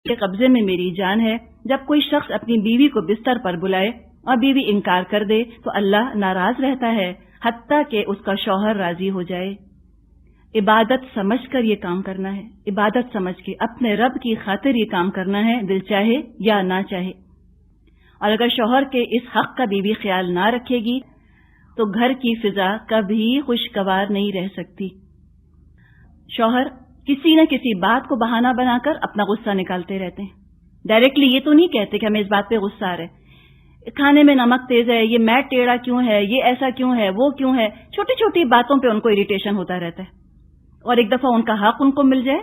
کے قبضے میں میری جان ہے. جب کوئی شخص اپنی بیوی کو بستر پر بلائے اور بیوی انکار کر دے تو اللہ ناراض رہتا ہے حتیٰ کہ اس کا شوہر راضی ہو جائے. عبادت سمجھ کر یہ کام کرنا ہے. عبادت سمجھ کے اپنے رب کی خاطر یہ کام کرنا ہے، دل چاہے یا نہ چاہے. اور اگر شوہر کے اس حق کا بیوی خیال نہ رکھے گی تو گھر کی فضا کبھی خوشگوار نہیں رہ سکتی. شوہر کسی نہ کسی بات کو بہانہ بنا کر اپنا غصہ نکالتے رہتے ہیں. ڈائریکٹلی یہ تو نہیں کہتے کہ ہمیں اس بات پہ غصہ آ رہا ہے، کھانے میں نمک تیز ہے، یہ میٹ ٹیڑھا کیوں ہے، یہ ایسا کیوں ہے، وہ کیوں ہے. چھوٹی چھوٹی باتوں پہ ان کو اریٹیشن ہوتا رہتا ہے، اور ایک دفعہ ان کا حق ان کو مل جائے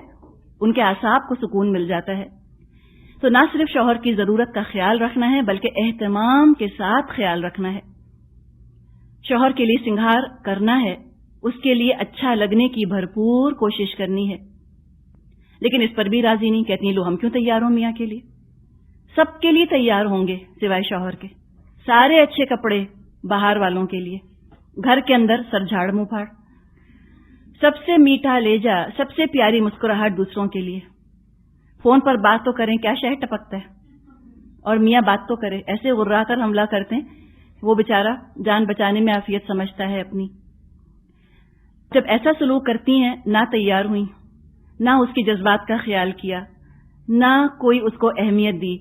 ان کے اعصاب کو سکون مل جاتا ہے. تو نہ صرف شوہر کی ضرورت کا خیال رکھنا ہے بلکہ اہتمام کے ساتھ خیال رکھنا ہے. شوہر کے لیے سنگھار کرنا ہے، اس کے لیے اچھا لگنے کی بھرپور کوشش کرنی ہے. لیکن اس پر بھی راضی نہیں، کہتی ہیں لو ہم کیوں تیار ہوں میاں کے لیے. سب کے لیے تیار ہوں گے سوائے شوہر کے. سارے اچھے کپڑے باہر والوں کے لیے، گھر کے اندر سر جھاڑ منہ پھاڑ. سب سے میٹھا لہجہ، سب سے پیاری مسکراہٹ دوسروں کے لیے. فون پر بات تو کریں، کیا شہ ٹپکتا ہے. اور میاں بات تو کرے، ایسے غرا کر حملہ کرتے ہیں، وہ بیچارہ جان بچانے میں عافیت سمجھتا ہے اپنی. جب ایسا سلوک کرتی ہیں، نہ تیار ہوئی، نہ اس کے جذبات کا خیال کیا، نہ کوئی اس کو اہمیت دی،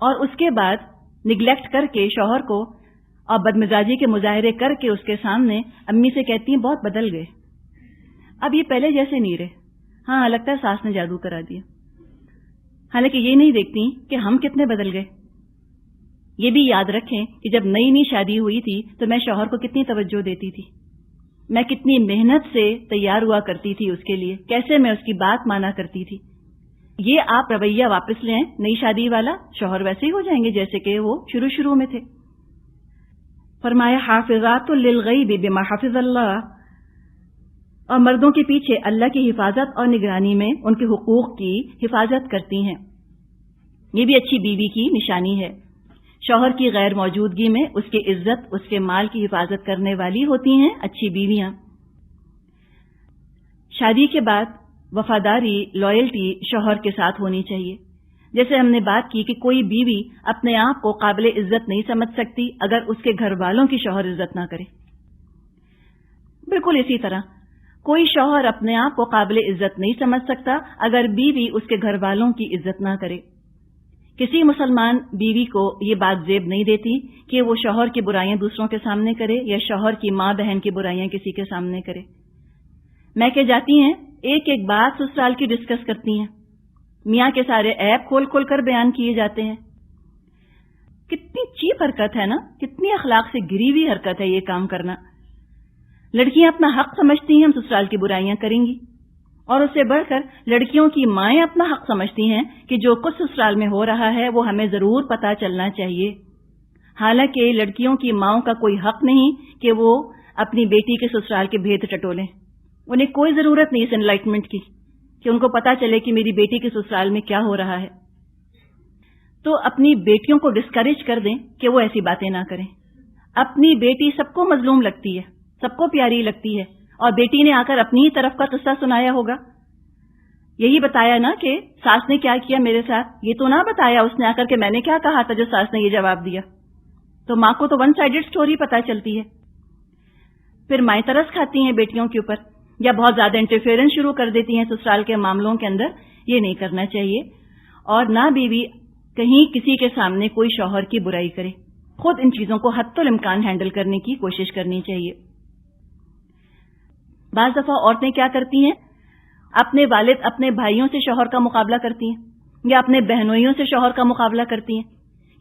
اور اس کے بعد نگلیکٹ کر کے شوہر کو اور بدمزاجی کے مظاہرے کر کے اس کے سامنے امی سے کہتی ہیں بہت بدل گئے، اب یہ پہلے جیسے نہیں رہے. ہاں لگتا ہے ساس نے جادو کرا دیا. حالانکہ یہ نہیں دیکھتی کہ ہم کتنے بدل گئے. یہ بھی یاد رکھیں کہ جب نئی نئی شادی ہوئی تھی تو میں شوہر کو کتنی توجہ دیتی تھی، میں کتنی محنت سے تیار ہوا کرتی تھی اس کے لیے، کیسے میں اس کی بات مانا کرتی تھی. یہ آپ رویہ واپس لیں نئی شادی والا، شوہر ویسے ہی ہو جائیں گے جیسے کہ وہ شروع میں تھے. فرمایا حافظات للغیب بما حفظ اللہ، اور مردوں کے پیچھے اللہ کی حفاظت اور نگرانی میں ان کے حقوق کی حفاظت کرتی ہیں. یہ بھی اچھی بیوی کی نشانی ہے. شوہر کی غیر موجودگی میں اس کی عزت، اس کے مال کی حفاظت کرنے والی ہوتی ہیں اچھی بیویاں. شادی کے بعد وفاداری، لائلٹی شوہر کے ساتھ ہونی چاہیے. جیسے ہم نے بات کی کہ کوئی بیوی اپنے آپ کو قابل عزت نہیں سمجھ سکتی اگر اس کے گھر والوں کی شوہر عزت نہ کرے. بالکل اسی طرح کوئی شوہر اپنے آپ کو قابل عزت نہیں سمجھ سکتا اگر بیوی اس کے گھر والوں کی عزت نہ کرے. کسی مسلمان بیوی کو یہ بات زیب نہیں دیتی کہ وہ شوہر کی برائیاں دوسروں کے سامنے کرے یا شوہر کی ماں بہن کی برائیاں کسی کے سامنے کرے. میں کہ جاتی ہیں ایک ایک بات سسرال کی ڈسکس کرتی ہیں، میاں کے سارے عیب کھول کھول کر بیان کیے جاتے ہیں. کتنی چیپ حرکت ہے نا، کتنی اخلاق سے گری ہوئی حرکت ہے یہ کام کرنا. لڑکیاں اپنا حق سمجھتی ہیں ہم سسرال کی برائیاں کریں گی، اور اس سے بڑھ کر لڑکیوں کی مائیں اپنا حق سمجھتی ہیں کہ جو کچھ سسرال میں ہو رہا ہے وہ ہمیں ضرور پتہ چلنا چاہیے. حالانکہ لڑکیوں کی ماؤں کا کوئی حق نہیں کہ وہ اپنی بیٹی کے سسرال کے بھید ٹٹولیں. انہیں کوئی ضرورت نہیں اس انلائٹمنٹ کی کہ ان کو پتہ چلے کہ میری بیٹی کے سسرال میں کیا ہو رہا ہے. تو اپنی بیٹیوں کو ڈسکریج کر دیں کہ وہ ایسی باتیں نہ کریں. اپنی بیٹی سب کو مظلوم لگتی ہے، سب کو پیاری لگتی ہے، اور بیٹی نے آ کر اپنی ہی طرف کا قصہ سنایا ہوگا. یہی بتایا نا کہ ساس نے کیا کیا میرے ساتھ، یہ تو نہ بتایا اس نے آ کر کہ میں نے کیا کہا تھا جو ساس نے یہ جواب دیا. تو ماں کو تو ون سائیڈڈ سٹوری پتہ چلتی ہے. پھر مائیں ترس کھاتی ہیں بیٹیوں کے اوپر، یا بہت زیادہ انٹرفیئرنس شروع کر دیتی ہیں سسرال کے معاملوں کے اندر. یہ نہیں کرنا چاہیے. اور نہ بیوی کہیں کسی کے سامنے کوئی شوہر کی برائی کرے. خود ان چیزوں کو حتی الامکان ہینڈل کرنے کی کوشش کرنی چاہیے. بعض دفعہ عورتیں کیا کرتی ہیں، اپنے والد اپنے بھائیوں سے شوہر کا مقابلہ کرتی ہیں، یا اپنے بہنوئیوں سے شوہر کا مقابلہ کرتی ہیں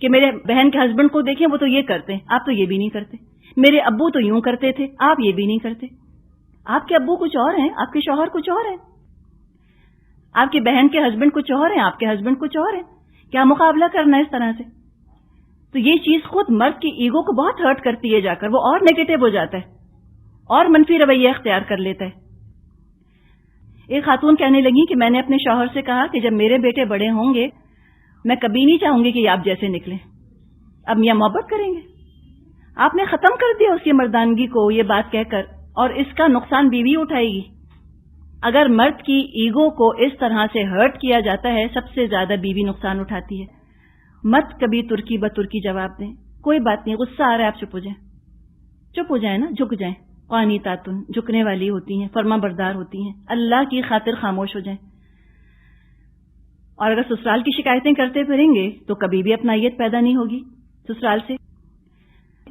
کہ میرے بہن کے ہسبینڈ کو دیکھیں وہ تو یہ کرتے ہیں، آپ تو یہ بھی نہیں کرتے. میرے ابو تو یوں کرتے تھے، آپ یہ بھی نہیں کرتے. آپ کے ابو کچھ اور ہیں، آپ کے شوہر کچھ اور ہیں. آپ کی بہن کے ہسبینڈ کچھ اور ہیں، آپ کے ہسبینڈ کچھ اور ہیں. کیا مقابلہ کرنا ہے اس طرح سے؟ تو یہ چیز خود مرد کی ایگو کو بہت ہرٹ کرتی ہے. جا کر وہ اور نیگیٹو ہو جاتا ہے اور منفی رویہ اختیار کر لیتا ہے. ایک خاتون کہنے لگی کہ میں نے اپنے شوہر سے کہا کہ جب میرے بیٹے بڑے ہوں گے میں کبھی نہیں چاہوں گی کہ آپ جیسے نکلیں. اب میاں محبت کریں گے. آپ نے ختم کر دیا اس کی مردانگی کو یہ بات کہہ کر، اور اس کا نقصان بیوی اٹھائے گی. اگر مرد کی ایگو کو اس طرح سے ہرٹ کیا جاتا ہے، سب سے زیادہ بیوی نقصان اٹھاتی ہے۔ مت کبھی ترکی بترکی جواب دیں، کوئی بات نہیں، غصہ آ رہا ہے آپ چپ ہو جائیں نا، جھک جائیں۔ قانتاتن، جھکنے والی ہوتی ہیں، فرما بردار ہوتی ہیں، اللہ کی خاطر خاموش ہو جائیں۔ اور اگر سسرال کی شکایتیں کرتے پھریں گے تو کبھی بھی اپنائیت پیدا نہیں ہوگی سسرال سے۔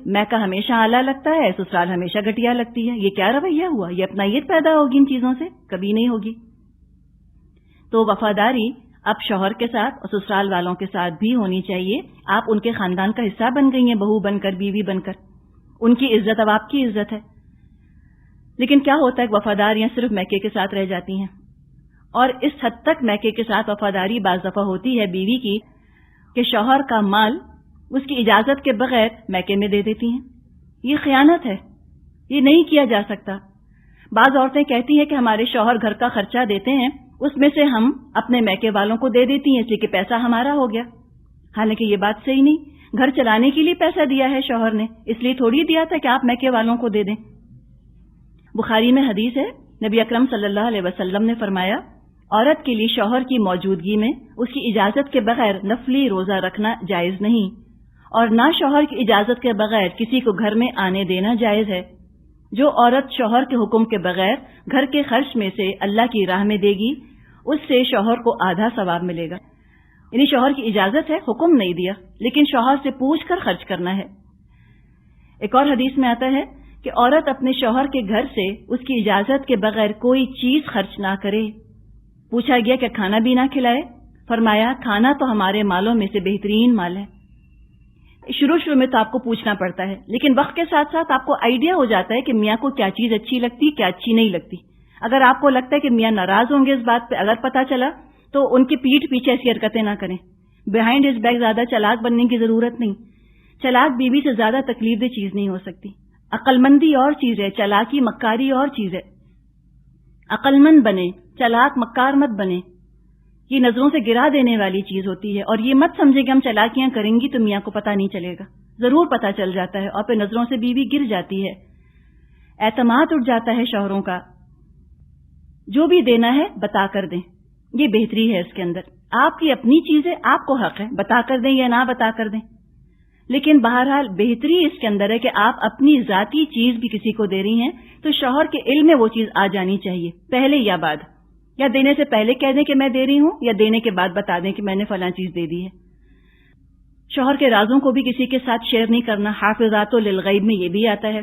میکہ ہمیشہ اعلیٰ لگتا ہے، سسرال ہمیشہ گھٹیا لگتی ہے، یہ کیا رویہ ہوا؟ یہ اپنائیت پیدا ہوگی ان چیزوں سے؟ کبھی نہیں ہوگی۔ تو وفاداری اب شوہر کے ساتھ اور سسرال والوں کے ساتھ بھی ہونی چاہیے۔ آپ ان کے خاندان کا حصہ بن گئی ہیں، بہو بن کر، بیوی بن کر، ان کی عزت اب آپ کی عزت ہے۔ لیکن کیا ہوتا ہے کہ وفاداریاں صرف میکے کے ساتھ رہ جاتی ہیں، اور اس حد تک میکے کے ساتھ وفاداری بعض دفعہ ہوتی ہے بیوی کی کہ شوہر کا مال اس کی اجازت کے بغیر میکے میں دے دیتی ہیں۔ یہ خیانت ہے، یہ نہیں کیا جا سکتا۔ بعض عورتیں کہتی ہیں کہ ہمارے شوہر گھر کا خرچہ دیتے ہیں، اس میں سے ہم اپنے میکے والوں کو دے دیتی ہیں اس لیے کہ پیسہ ہمارا ہو گیا۔ حالانکہ یہ بات صحیح نہیں، گھر چلانے کے لیے پیسہ دیا ہے شوہر نے، اس لیے تھوڑی دیا تھا کہ آپ میکے والوں کو دے دیں۔ بخاری میں حدیث ہے، نبی اکرم صلی اللہ علیہ وسلم نے فرمایا، عورت کے لیے شوہر کی موجودگی میں اس کی اجازت کے بغیر نفلی روزہ رکھنا جائز نہیں، اور نہ شوہر کی اجازت کے بغیر کسی کو گھر میں آنے دینا جائز ہے۔ جو عورت شوہر کے حکم کے بغیر گھر کے خرچ میں سے اللہ کی راہ میں دے گی، اس سے شوہر کو آدھا ثواب ملے گا۔ یعنی شوہر کی اجازت ہے، حکم نہیں دیا، لیکن شوہر سے پوچھ کر خرچ کرنا ہے۔ ایک اور حدیث میں آتا ہے کہ عورت اپنے شوہر کے گھر سے اس کی اجازت کے بغیر کوئی چیز خرچ نہ کرے۔ پوچھا گیا کہ کھانا بھی نہ کھلائے؟ فرمایا کھانا تو ہمارے مالوں میں سے بہترین مال ہے۔ شروع میں تو آپ کو پوچھنا پڑتا ہے، لیکن وقت کے ساتھ ساتھ آپ کو آئیڈیا ہو جاتا ہے کہ میاں کو کیا چیز اچھی لگتی، کیا اچھی نہیں لگتی۔ اگر آپ کو لگتا ہے کہ میاں ناراض ہوں گے اس بات پہ، اگر پتہ چلا تو ان کی پیٹھ پیچھے ایسی حرکتیں نہ کریں۔ بیہائنڈ ہز بیک زیادہ چلاک بننے کی ضرورت نہیں۔ چلاک بیوی سے زیادہ تکلیف دہ چیز نہیں ہو سکتی۔ عقل مندی اور چیز ہے، چلاکی مکاری اور چیز ہے۔ عقل مند بنے، چلاک مکار مت بنے، یہ نظروں سے گرا دینے والی چیز ہوتی ہے۔ اور یہ مت سمجھے کہ ہم چلاکیاں کریں گی تو میاں کو پتہ نہیں چلے گا، ضرور پتہ چل جاتا ہے، اور پھر نظروں سے بیوی گر جاتی ہے، اعتماد اٹھ جاتا ہے شوہروں کا۔ جو بھی دینا ہے بتا کر دیں، یہ بہتری ہے اس کے اندر۔ آپ کی اپنی چیز ہے، آپ کو حق ہے بتا کر دیں یا نہ بتا کر دیں، لیکن بہرحال بہتری اس کے اندر ہے کہ آپ اپنی ذاتی چیز بھی کسی کو دے رہی ہیں تو شوہر کے علم میں وہ چیز آ جانی چاہیے، پہلے یا بعد، یا دینے سے پہلے کہہ دیں کہ میں دے رہی ہوں، یا دینے کے بعد بتا دیں کہ میں نے فلاں چیز دے دی ہے۔ شوہر کے رازوں کو بھی کسی کے ساتھ شیئر نہیں کرنا، حافظات للغیب میں یہ بھی آتا ہے۔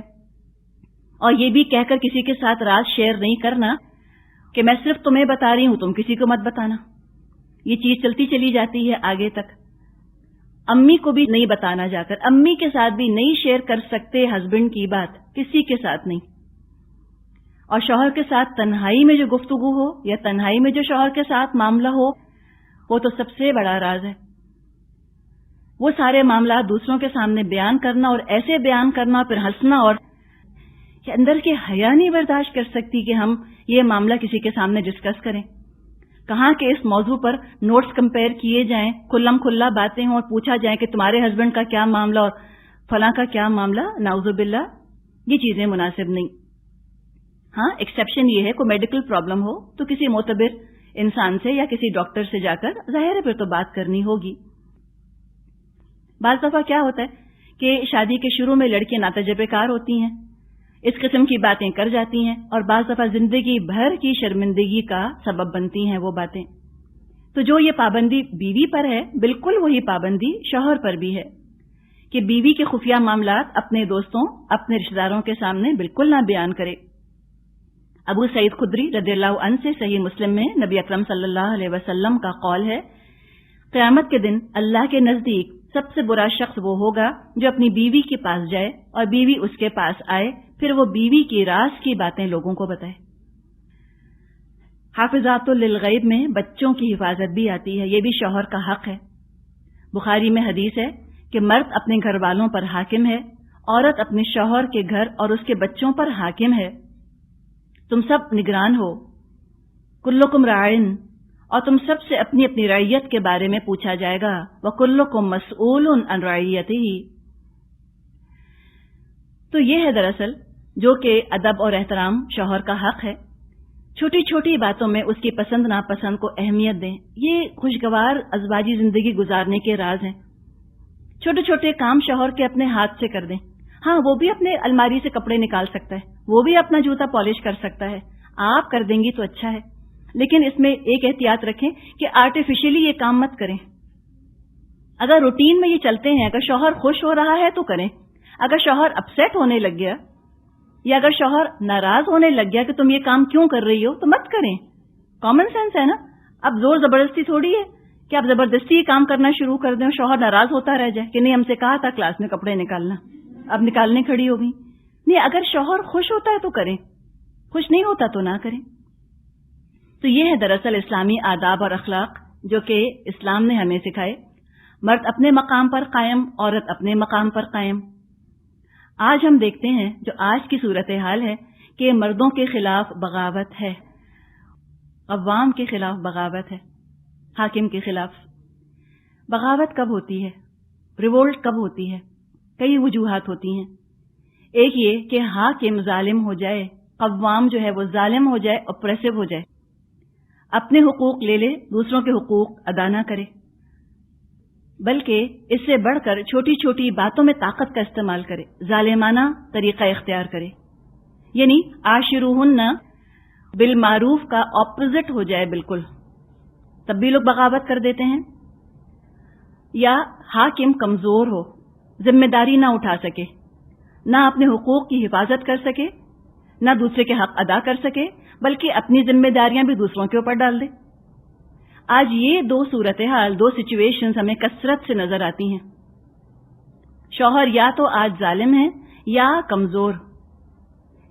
اور یہ بھی کہہ کر کسی کے ساتھ راز شیئر نہیں کرنا کہ میں صرف تمہیں بتا رہی ہوں، تم کسی کو مت بتانا۔ یہ چیز چلتی چلی جاتی ہے آگے تک۔ امی کو بھی نہیں بتانا، جا کر امی کے ساتھ بھی نہیں شیئر کر سکتے ہسبینڈ کی بات، کسی کے ساتھ نہیں۔ اور شوہر کے ساتھ تنہائی میں جو گفتگو ہو یا تنہائی میں جو شوہر کے ساتھ معاملہ ہو، وہ تو سب سے بڑا راز ہے۔ وہ سارے معاملات دوسروں کے سامنے بیان کرنا، اور ایسے بیان کرنا، پھر ہنسنا، اور کہ اندر کی حیا نہیں برداشت کر سکتی کہ ہم یہ معاملہ کسی کے سامنے ڈسکس کریں۔ کہاں کہ اس موضوع پر نوٹس کمپیئر کیے جائیں، کھلم کھلا باتیں ہوں، اور پوچھا جائے کہ تمہارے ہسبینڈ کا کیا معاملہ اور فلاں کا کیا معاملہ، نعوذ باللہ، یہ چیزیں مناسب نہیں۔ ہاں، ایکسیپشن یہ ہے کوئی میڈیکل پرابلم ہو تو کسی معتبر انسان سے یا کسی ڈاکٹر سے جا کر ظاہر ہے پھر تو بات کرنی ہوگی۔ بعض دفعہ کیا ہوتا ہے کہ شادی کے شروع میں لڑکیاں ناتجربے کار ہوتی ہیں، اس قسم کی باتیں کر جاتی ہیں، اور بعض دفعہ زندگی بھر کی شرمندگی کا سبب بنتی ہیں وہ باتیں۔ تو جو یہ پابندی بیوی پر ہے، بالکل وہی پابندی شوہر پر بھی ہے کہ بیوی کے خفیہ معاملات اپنے دوستوں، اپنے رشتہ داروں کے سامنے بالکل نہ بیان کرے۔ ابو سعید خدری رضی اللہ عنہ سے صحیح مسلم میں نبی اکرم صلی اللہ علیہ وسلم کا قول ہے، قیامت کے دن اللہ کے نزدیک سب سے برا شخص وہ ہوگا جو اپنی بیوی کے پاس جائے اور بیوی اس کے پاس آئے، پھر وہ بیوی کی راز کی باتیں لوگوں کو بتائے۔ حافظات للغیب میں بچوں کی حفاظت بھی آتی ہے، یہ بھی شوہر کا حق ہے۔ بخاری میں حدیث ہے کہ مرد اپنے گھر والوں پر حاکم ہے، عورت اپنے شوہر کے گھر اور اس کے بچوں پر حاکم ہے۔ تم سب نگران ہو، کلکم راعٍ، اور تم سب سے اپنی اپنی رعیت کے بارے میں پوچھا جائے گا، وَكُلُّكُم مَسْئُولٌ عَنْ رَعِيَّتِهِ۔ تو یہ ہے دراصل جو کہ ادب اور احترام شوہر کا حق ہے چھوٹی چھوٹی باتوں میں اس کی پسند ناپسند کو اہمیت دیں. یہ خوشگوار ازواجی زندگی گزارنے کے راز ہیں. چھوٹے چھوٹے کام شوہر کے اپنے ہاتھ سے کر دیں. ہاں، وہ بھی اپنے الماری سے کپڑے نکال سکتا ہے، وہ بھی اپنا جوتا پالش کر سکتا ہے. آپ کر دیں گی تو اچھا ہے، لیکن اس میں ایک احتیاط رکھیں کہ آرٹیفیشلی یہ کام مت کریں. اگر روٹین میں یہ چلتے ہیں، اگر شوہر خوش ہو رہا ہے تو کریں. اگر شوہر اپسیٹ ہونے لگ گیا یا اگر شوہر ناراض ہونے لگ گیا کہ تم یہ کام کیوں کر رہی ہو تو مت کریں. کامن سینس ہے نا. اب زور زبردستی تھوڑی ہے کہ آپ زبردستی یہ کام کرنا شروع کر دیں اور شوہر ناراض ہوتا رہ جائے کہ نہیں ہم سے کہا تھا کلاس میں کپڑے نکالنا، اب نکالنے کھڑی ہو گئی. نہیں، اگر شوہر خوش ہوتا ہے تو کریں، خوش نہیں ہوتا تو نہ کریں. تو یہ ہے دراصل اسلامی آداب اور اخلاق جو کہ اسلام نے ہمیں سکھائے. مرد اپنے مقام پر قائم، عورت اپنے مقام پر قائم. آج ہم دیکھتے ہیں جو آج کی صورتحال ہے کہ مردوں کے خلاف بغاوت ہے، عوام کے خلاف بغاوت ہے، حاکم کے خلاف. بغاوت کب ہوتی ہے، ریوولٹ کب ہوتی ہے؟ کئی وجوہات ہوتی ہیں. ایک یہ کہ حاکم ظالم ہو جائے، عوام جو ہے وہ ظالم ہو جائے، اپریسو ہو جائے، اپنے حقوق لے لے، دوسروں کے حقوق ادا نہ کرے، بلکہ اس سے بڑھ کر چھوٹی چھوٹی باتوں میں طاقت کا استعمال کرے، ظالمانہ طریقہ اختیار کرے. یعنی عاشروہن بالمعروف کا اپوزٹ ہو جائے بالکل، تب بھی لوگ بغاوت کر دیتے ہیں. یا حاکم کمزور ہو، ذمہ داری نہ اٹھا سکے، نہ اپنے حقوق کی حفاظت کر سکے، نہ دوسرے کے حق ادا کر سکے، بلکہ اپنی ذمہ داریاں بھی دوسروں کے اوپر ڈال دے. آج یہ دو صورتحال، دو سچویشنز ہمیں کثرت سے نظر آتی ہیں. شوہر یا تو آج ظالم ہے یا کمزور،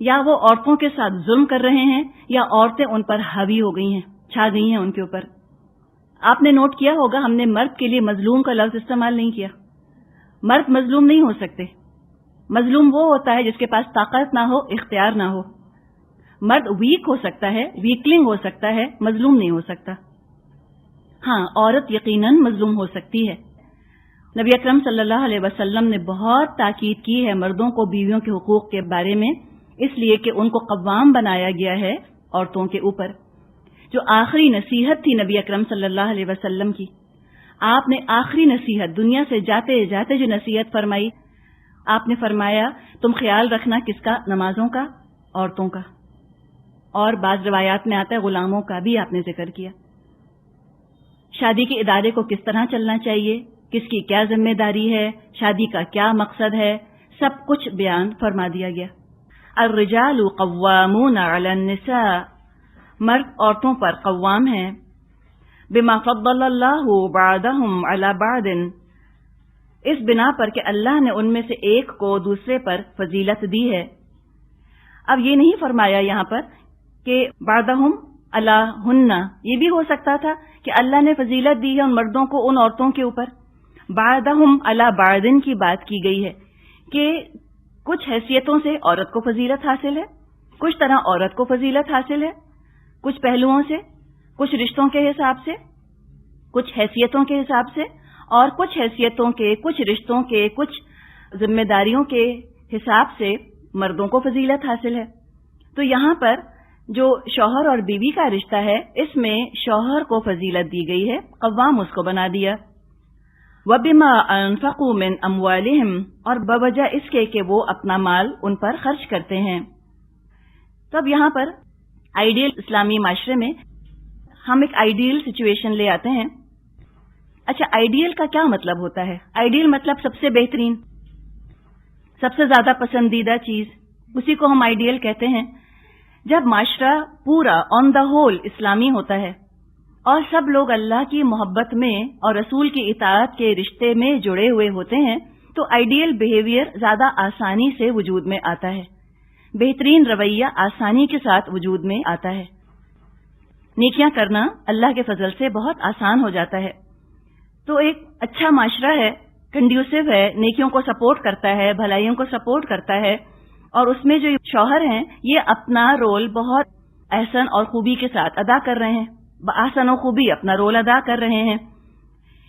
یا وہ عورتوں کے ساتھ ظلم کر رہے ہیں یا عورتیں ان پر حاوی ہو گئی ہیں، چھا گئی ہیں ان کے اوپر. آپ نے نوٹ کیا ہوگا ہم نے مرد کے لیے مظلوم کا لفظ استعمال نہیں کیا. مرد مظلوم نہیں ہو سکتے. مظلوم وہ ہوتا ہے جس کے پاس طاقت نہ ہو، اختیار نہ ہو. مرد ویک ہو سکتا ہے، ویکلنگ ہو سکتا ہے، مظلوم نہیں ہو سکتا. ہاں، عورت یقیناً مظلوم ہو سکتی ہے. نبی اکرم صلی اللہ علیہ وسلم نے بہت تاکید کی ہے مردوں کو بیویوں کے حقوق کے بارے میں، اس لیے کہ ان کو قوام بنایا گیا ہے عورتوں کے اوپر. جو آخری نصیحت تھی نبی اکرم صلی اللہ علیہ وسلم کی، آپ نے آخری نصیحت دنیا سے جاتے جاتے جو نصیحت فرمائی، آپ نے فرمایا تم خیال رکھنا کس کا؟ نمازوں کا، عورتوں کا، اور بعض روایات میں آتا ہے غلاموں کا بھی آپ نے ذکر کیا. شادی کے ادارے کو کس طرح چلنا چاہیے، کس کی کیا ذمہ داری ہے، شادی کا کیا مقصد ہے، سب کچھ بیان فرما دیا گیا. الرجال قوامون علی النساء، مرد عورتوں پر قوام ہیں. بما فضل اللہ بعضهم علی بعض، اس بنا پر کہ اللہ نے ان میں سے ایک کو دوسرے پر فضیلت دی ہے. اب یہ نہیں فرمایا یہاں پر کہ بعضهم علی ہن، یہ بھی ہو سکتا تھا کہ اللہ نے فضیلت دی ہے ان مردوں کو ان عورتوں کے اوپر. بعضهم علی بعض کی بات کی گئی ہے کہ کچھ حیثیتوں سے عورت کو فضیلت حاصل ہے، کچھ طرح عورت کو فضیلت حاصل ہے، کچھ پہلوؤں سے، کچھ رشتوں کے حساب سے، کچھ حیثیتوں کے حساب سے، اور کچھ حیثیتوں کے، کچھ رشتوں کے، کچھ ذمہ داریوں کے حساب سے مردوں کو فضیلت حاصل ہے. تو یہاں پر جو شوہر اور بیوی کا رشتہ ہے اس میں شوہر کو فضیلت دی گئی ہے، قوام اس کو بنا دیا. وَبِمَا أَنفَقُوا مِنْ أَمْوَالِهِمْ، اور بوجہ اس کے کہ وہ اپنا مال ان پر خرچ کرتے ہیں. تو اب یہاں پر آئیڈیل اسلامی معاشرے میں ہم ایک آئیڈیل سچویشن لے آتے ہیں. اچھا، آئیڈیل کا کیا مطلب ہوتا ہے؟ آئیڈیل مطلب سب سے بہترین، سب سے زیادہ پسندیدہ چیز، اسی کو ہم آئیڈیل کہتے ہیں. جب معاشرہ پورا آن دا ہول اسلامی ہوتا ہے اور سب لوگ اللہ کی محبت میں اور رسول کی اطاعت کے رشتے میں جڑے ہوئے ہوتے ہیں تو آئیڈیل بیہیویئر زیادہ آسانی سے وجود میں آتا ہے، بہترین رویہ آسانی کے ساتھ وجود میں آتا ہے. نیکیاں کرنا اللہ کے فضل سے بہت آسان ہو جاتا ہے. تو ایک اچھا معاشرہ ہے، کنڈیوسو ہے، نیکیوں کو سپورٹ کرتا ہے، بھلائیوں کو سپورٹ کرتا ہے، اور اس میں جو شوہر ہیں یہ اپنا رول بہت احسن اور خوبی کے ساتھ ادا کر رہے ہیں، بآحسن و خوبی اپنا رول ادا کر رہے ہیں.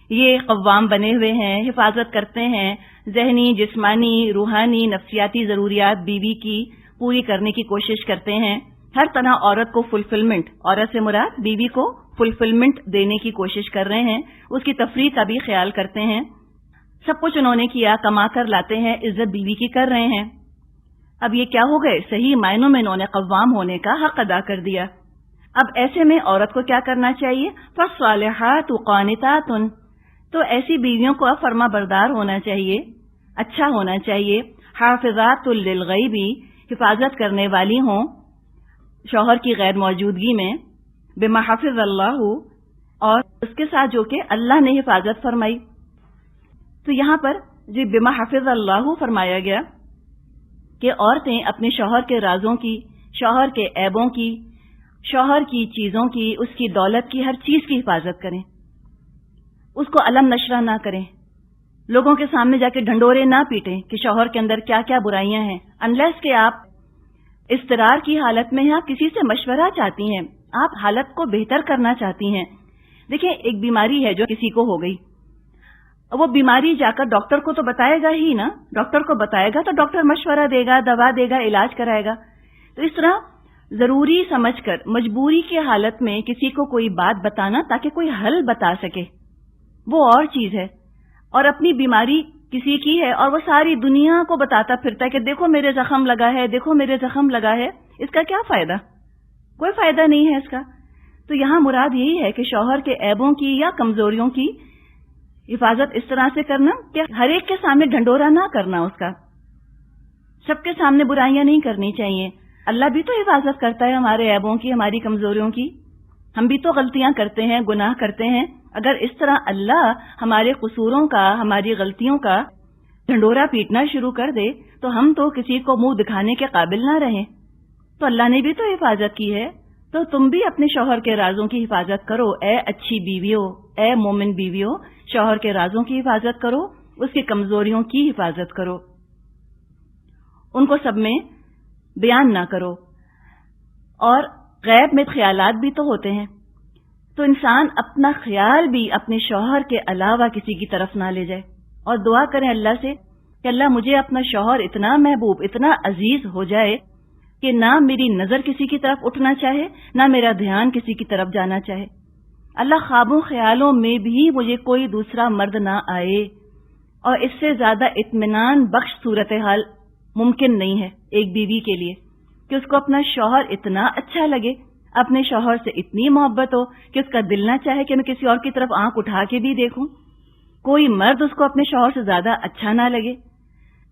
یہ قوام بنے ہوئے ہیں، حفاظت کرتے ہیں، ذہنی، جسمانی، روحانی، نفسیاتی ضروریات بیوی کی پوری کرنے کی کوشش کرتے ہیں، ہر طرح عورت کو فلفلمنٹ، عورت سے مراد بیوی کو فلفلمنٹ دینے کی کوشش کر رہے ہیں، اس کی تفریح کا بھی خیال کرتے ہیں. سب کچھ انہوں نے کیا، کما کر لاتے ہیں، عزت بیوی کی کر رہے ہیں. اب یہ کیا ہو گئے؟ صحیح معنوں میں انہوں نے قوام ہونے کا حق ادا کر دیا. اب ایسے میں عورت کو کیا کرنا چاہیے؟ فالصالحات قانتات، تو ایسی بیویوں کو اب فرما بردار ہونا چاہیے، اچھا ہونا چاہیے. حافظات للغیب، حفاظت کرنے والی ہوں شوہر کی غیر موجودگی میں، بما حفظ اللہ، اور اس کے ساتھ جو کہ اللہ نے حفاظت فرمائی. تو یہاں پر جی بما حفظ اللہ فرمایا گیا کہ عورتیں اپنے شوہر کے رازوں کی، شوہر کے عیبوں کی، شوہر کی چیزوں کی، اس کی دولت کی، ہر چیز کی حفاظت کریں، اس کو علم نشرہ نہ کریں، لوگوں کے سامنے جا کے ڈھنڈورے نہ پیٹیں کہ شوہر کے اندر کیا کیا برائیاں ہیں. انلیس کہ آپ اضطرار کی حالت میں ہیں، آپ کسی سے مشورہ چاہتی ہیں، آپ حالت کو بہتر کرنا چاہتی ہیں. دیکھیں ایک بیماری ہے جو کسی کو ہو گئی، وہ بیماری جا کر ڈاکٹر کو تو بتائے گا ہی نا، ڈاکٹر کو بتائے گا تو ڈاکٹر مشورہ دے گا، دوا دے گا، علاج کرائے گا. تو اس طرح ضروری سمجھ کر مجبوری کی حالت میں کسی کو کوئی بات بتانا تاکہ کوئی حل بتا سکے، وہ اور چیز ہے. اور اپنی بیماری کسی کی ہے اور وہ ساری دنیا کو بتاتا پھرتا ہے کہ دیکھو میرے زخم لگا ہے، دیکھو میرے زخم لگا ہے، اس کا کیا فائدہ؟ کوئی فائدہ نہیں ہے اس کا. تو یہاں مراد یہی ہے کہ شوہر کے عیبوں کی یا کمزوریوں کی حفاظت اس طرح سے کرنا کہ ہر ایک کے سامنے ڈھنڈورا نہ کرنا، اس کا سب کے سامنے برائیاں نہیں کرنی چاہیے. اللہ بھی تو حفاظت کرتا ہے ہمارے عیبوں کی، ہماری کمزوریوں کی. ہم بھی تو غلطیاں کرتے ہیں، گناہ کرتے ہیں. اگر اس طرح اللہ ہمارے قصوروں کا، ہماری غلطیوں کا ڈھنڈورا پیٹنا شروع کر دے تو ہم تو کسی کو منہ دکھانے کے قابل نہ رہیں. تو اللہ نے بھی تو حفاظت کی ہے، تو تم بھی اپنے شوہر کے رازوں کی حفاظت کرو. اے اچھی بیویوں، اے مومن بیویوں، شوہر کے رازوں کی حفاظت کرو، اس کی کمزوریوں کی حفاظت کرو، ان کو سب میں بیان نہ کرو. اور غیب میں خیالات بھی تو ہوتے ہیں، تو انسان اپنا خیال بھی اپنے شوہر کے علاوہ کسی کی طرف نہ لے جائے، اور دعا کریں اللہ سے کہ اللہ مجھے اپنا شوہر اتنا محبوب، اتنا عزیز ہو جائے کہ نہ میری نظر کسی کی طرف اٹھنا چاہے، نہ میرا دھیان کسی کی طرف جانا چاہے. اللہ خوابوں خیالوں میں بھی مجھے کوئی دوسرا مرد نہ آئے، اور اس سے زیادہ اطمینان بخش صورتحال ممکن نہیں ہے ایک بیوی کے لیے کہ اس کو اپنا شوہر اتنا اچھا لگے، اپنے شوہر سے اتنی محبت ہو کہ اس کا دل نہ چاہے کہ میں کسی اور کی طرف آنکھ اٹھا کے بھی دیکھوں. کوئی مرد اس کو اپنے شوہر سے زیادہ اچھا نہ لگے.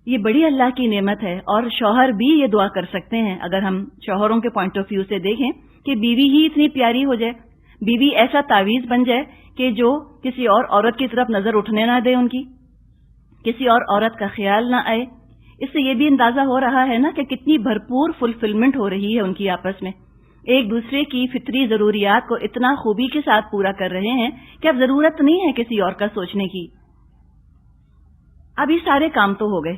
یہ بڑی اللہ کی نعمت ہے، اور شوہر بھی یہ دعا کر سکتے ہیں اگر ہم شوہروں کے پوائنٹ آف ویو سے دیکھیں کہ بیوی ہی اتنی پیاری ہو جائے، بیوی ایسا تعویذ بن جائے کہ جو کسی اور عورت کی طرف نظر اٹھنے نہ دے، ان کی کسی اور عورت کا خیال نہ آئے. اس سے یہ بھی اندازہ ہو رہا ہے نا کہ کتنی بھرپور فلفلمنٹ ہو رہی ہے ان کی آپس میں، ایک دوسرے کی فطری ضروریات کو اتنا خوبی کے ساتھ پورا کر رہے ہیں کہ اب ضرورت نہیں ہے کسی اور کا سوچنے کی. اب یہ سارے کام تو ہو گئے،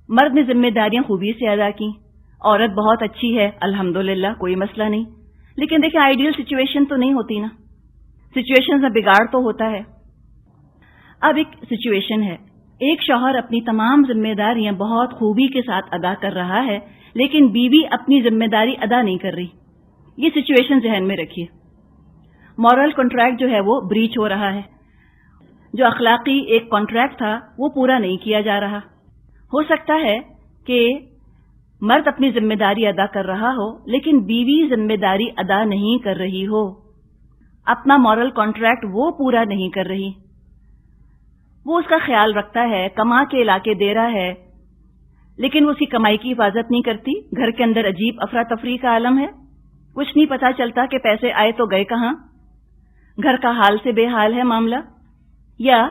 مرد نے ذمہ داریاں خوبی سے ادا کی، عورت بہت اچھی ہے الحمدللہ، کوئی مسئلہ نہیں. لیکن دیکھیں آئیڈیل سچویشن تو نہیں ہوتی نا، سچویشن میں بگاڑ تو ہوتا ہے. اب ایک سچویشن ہے، ایک شوہر اپنی تمام ذمہ داریاں بہت خوبی کے ساتھ ادا کر رہا ہے، لیکن بیوی اپنی ذمہ داری ادا نہیں کر رہی. یہ سچویشن ذہن میں رکھیے. مورل کانٹریکٹ جو ہے وہ بریچ ہو رہا ہے، جو اخلاقی ایک کانٹریکٹ تھا وہ پورا نہیں کیا جا رہا. ہو سکتا ہے کہ مرد اپنی ذمہ داری ادا کر رہا ہو لیکن بیوی ذمہ داری ادا نہیں کر رہی ہو، اپنا مورل کانٹریکٹ وہ پورا نہیں کر رہی. وہ اس کا خیال رکھتا ہے، کما کے لا کے دے رہا ہے، لیکن وہ اس کی کمائی کی حفاظت نہیں کرتی. گھر کے اندر عجیب افراتفری کا عالم ہے، کچھ نہیں پتا چلتا کہ پیسے آئے تو گئے کہاں، گھر کا حال سے بے حال ہے معاملہ. یا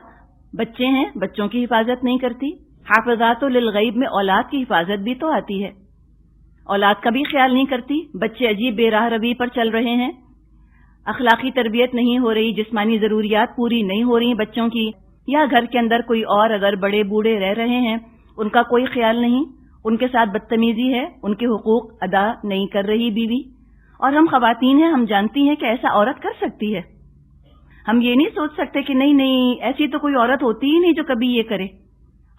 بچے ہیں، بچوں کی حفاظت نہیں کرتی. حافظات للغیب میں اولاد کی حفاظت بھی تو آتی ہے، اولاد کا بھی خیال نہیں کرتی. بچے عجیب بے راہ روی پر چل رہے ہیں، اخلاقی تربیت نہیں ہو رہی، جسمانی ضروریات پوری نہیں ہو رہی بچوں کی، یا گھر کے اندر کوئی اور اگر بڑے بوڑھے رہ رہے ہیں ان کا کوئی خیال نہیں، ان کے ساتھ بدتمیزی ہے، ان کے حقوق ادا نہیں کر رہی بیوی. اور ہم خواتین ہیں، ہم جانتی ہیں کہ ایسا عورت کر سکتی ہے. ہم یہ نہیں سوچ سکتے کہ نہیں ایسی تو کوئی عورت ہوتی ہی نہیں جو کبھی یہ کرے.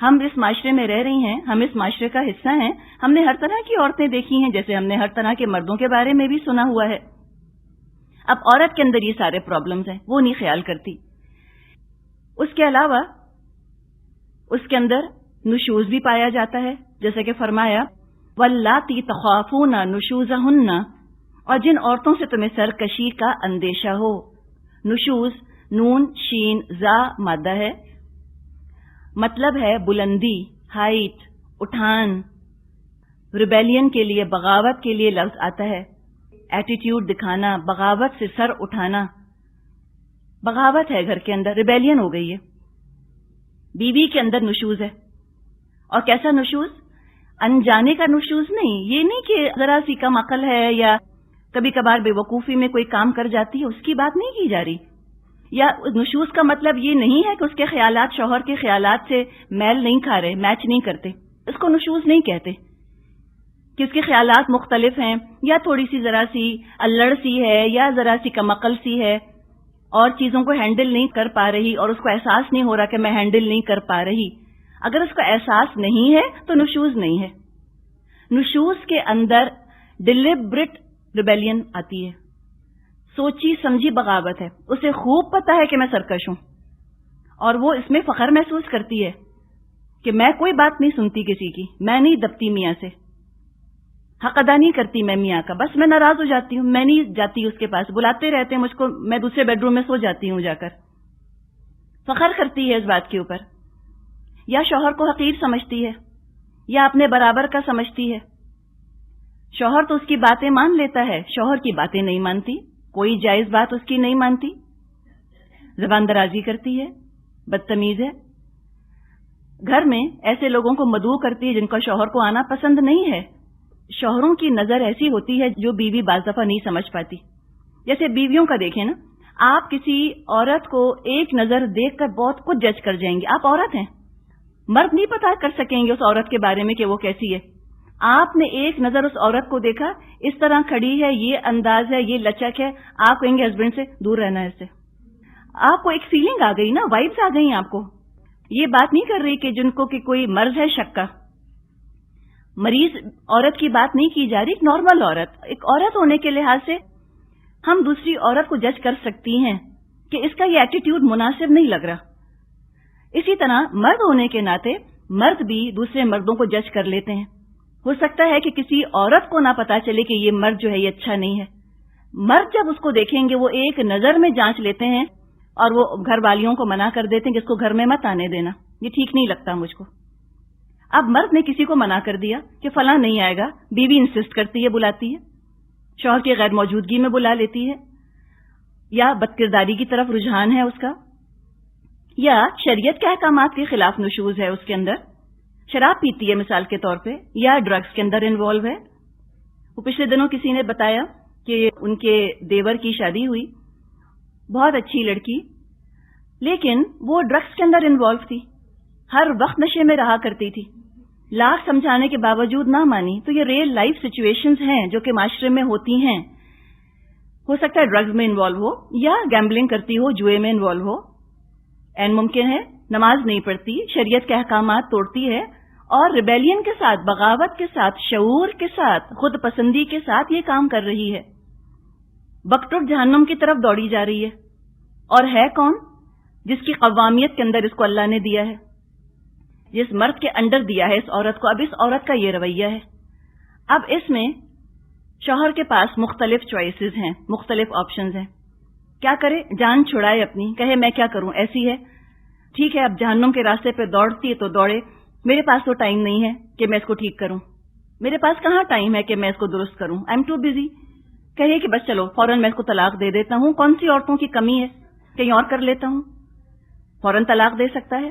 ہم اس معاشرے میں رہ رہی ہیں، ہم اس معاشرے کا حصہ ہیں، ہم نے ہر طرح کی عورتیں دیکھی ہیں، جیسے ہم نے ہر طرح کے مردوں کے بارے میں بھی سنا ہوا ہے۔ اب عورت کے اندر یہ سارے پرابلمز ہیں، وہ نہیں خیال کرتی۔ اس کے علاوہ اس کے اندر نشوز بھی پایا جاتا ہے، جیسے کہ فرمایا وَاللَّاتِي تَخَافُونَ نُشُوزَهُنَّ، اور جن عورتوں سے تمہیں سرکشی کا اندیشہ ہو۔ نشوز نون شین زا مادہ ہے، مطلب ہے بلندی، ہائٹ، اٹھان۔ ریبیلین کے لیے، بغاوت کے لیے لفظ آتا ہے، ایٹیٹیوڈ دکھانا، بغاوت سے سر اٹھانا۔ بغاوت ہے گھر کے اندر، ریبیلین ہو گئی ہے، بیوی کے اندر نشوز ہے۔ اور کیسا نشوز؟ انجانے کا نشوز نہیں، یہ نہیں کہ ذرا سی کم عقل ہے یا کبھی کبھار بے وقوفی میں کوئی کام کر جاتی ہے، اس کی بات نہیں کی جا رہی۔ یا نشوز کا مطلب یہ نہیں ہے کہ اس کے خیالات شوہر کے خیالات سے میل نہیں کھا رہے، میچ نہیں کرتے، اس کو نشوز نہیں کہتے، کہ اس کے خیالات مختلف ہیں، یا تھوڑی سی ذرا سی الڑ سی ہے، یا ذرا سی کم عقل سی ہے، اور چیزوں کو ہینڈل نہیں کر پا رہی، اور اس کو احساس نہیں ہو رہا کہ میں ہینڈل نہیں کر پا رہی۔ اگر اس کو احساس نہیں ہے تو نشوز نہیں ہے۔ نشوز کے اندر ڈیلیبریٹ ریبیلین آتی ہے، سوچی سمجھی بغاوت ہے، اسے خوب پتا ہے کہ میں سرکش ہوں، اور وہ اس میں فخر محسوس کرتی ہے کہ میں کوئی بات نہیں سنتی کسی کی، میں نہیں دبتی میاں سے، حق ادا نہیں کرتی میں میاں کا، بس میں ناراض ہو جاتی ہوں، میں نہیں جاتی اس کے پاس، بلاتے رہتے ہیں مجھ کو، میں دوسرے بیڈ روم میں سو جاتی ہوں جا کر۔ فخر کرتی ہے اس بات کے اوپر۔ یا شوہر کو حقیر سمجھتی ہے، یا اپنے برابر کا سمجھتی ہے۔ شوہر تو اس کی باتیں مان لیتا ہے، شوہر کی باتیں نہیں مانتی، کوئی جائز بات اس کی نہیں مانتی، زبان درازی کرتی ہے، بدتمیز ہے۔ گھر میں ایسے لوگوں کو مدعو کرتی ہے جن کا شوہر کو آنا پسند نہیں ہے۔ شوہروں کی نظر ایسی ہوتی ہے جو بیوی بعض دفعہ نہیں سمجھ پاتی۔ جیسے بیویوں کا دیکھیں نا، آپ کسی عورت کو ایک نظر دیکھ کر بہت کچھ جج کر جائیں گے، آپ عورت ہیں، مرد نہیں پتا کر سکیں گے اس عورت کے بارے میں کہ وہ کیسی ہے۔ آپ نے ایک نظر اس عورت کو دیکھا، اس طرح کھڑی ہے، یہ انداز ہے، یہ لچک ہے، آپ کہیں گے ہسبینڈ سے دور رہنا ہے اس سے۔ آپ کو ایک فیلنگ آ گئی نا، وائبس آ گئی آپ کو۔ یہ بات نہیں کر رہی کہ جن کو کہ کوئی مرض ہے شک کا، مریض عورت کی بات نہیں کی جا رہی، ایک نارمل عورت، ایک عورت ہونے کے لحاظ سے ہم دوسری عورت کو جج کر سکتی ہیں کہ اس کا یہ ایٹیٹیوڈ مناسب نہیں لگ رہا۔ اسی طرح مرد ہونے کے ناطے مرد بھی دوسرے مردوں کو جج کر لیتے ہیں۔ ہو سکتا ہے کہ کسی عورت کو نہ پتا چلے کہ یہ مرد جو ہے یہ اچھا نہیں ہے، مرد جب اس کو دیکھیں گے وہ ایک نظر میں جانچ لیتے ہیں، اور وہ گھر والیوں کو منع کر دیتے ہیں کہ اس کو گھر میں مت آنے دینا، یہ ٹھیک نہیں لگتا مجھ کو۔ اب مرد نے کسی کو منع کر دیا کہ فلاں نہیں آئے گا، بیوی انسسٹ کرتی ہے، بلاتی ہے، شوہر کی غیر موجودگی میں بلا لیتی ہے، یا بد کرداری کی طرف رجحان ہے اس کا، یا شریعت کے احکامات کے خلاف نشوز ہے اس کے اندر، شراب پیتی ہے مثال کے طور پہ، یا ڈرگز کے اندر انوالو ہے۔ وہ پچھلے دنوں کسی نے بتایا کہ ان کے دیور کی شادی ہوئی، بہت اچھی لڑکی، لیکن وہ ڈرگز کے اندر انوالو تھی، ہر وقت نشے میں رہا کرتی تھی، لاکھ سمجھانے کے باوجود نہ مانی۔ تو یہ ریئل لائف سچویشنز ہیں جو کہ معاشرے میں ہوتی ہیں۔ ہو سکتا ہے ڈرگز میں انوالو ہو، یا گیمبلنگ کرتی ہو، جوئے میں انوالو ہو، این ممکن ہے نماز نہیں پڑھتی، شریعت کے احکامات توڑتی ہے، اور ریبیلین کے ساتھ، بغاوت کے ساتھ، شعور کے ساتھ، خود پسندی کے ساتھ یہ کام کر رہی ہے، بکٹر جہنم کی طرف دوڑی جا رہی ہے۔ اور ہے کون؟ جس کی قوامیت کے اندر اس کو اللہ نے دیا ہے، جس مرد کے انڈر دیا ہے اس عورت کو۔ اب اس عورت کا یہ رویہ ہے۔ اب اس میں شوہر کے پاس مختلف چوائسز ہیں، مختلف آپشنز ہیں۔ کیا کرے؟ جان چھڑائے اپنی، کہے میں کیا کروں، ایسی ہے، ٹھیک ہے، اب جہنم کے راستے پہ دوڑتی ہے تو دوڑے، میرے پاس تو ٹائم نہیں ہے کہ میں اس کو ٹھیک کروں، میرے پاس کہاں ٹائم ہے کہ میں اس کو درست کروں، آئی ایم ٹو بزی۔ کہے کہ بس چلو فوراً میں اس کو طلاق دے دیتا ہوں، کون سی عورتوں کی کمی ہے، کہیں اور کر لیتا ہوں، فوراً طلاق دے سکتا ہے۔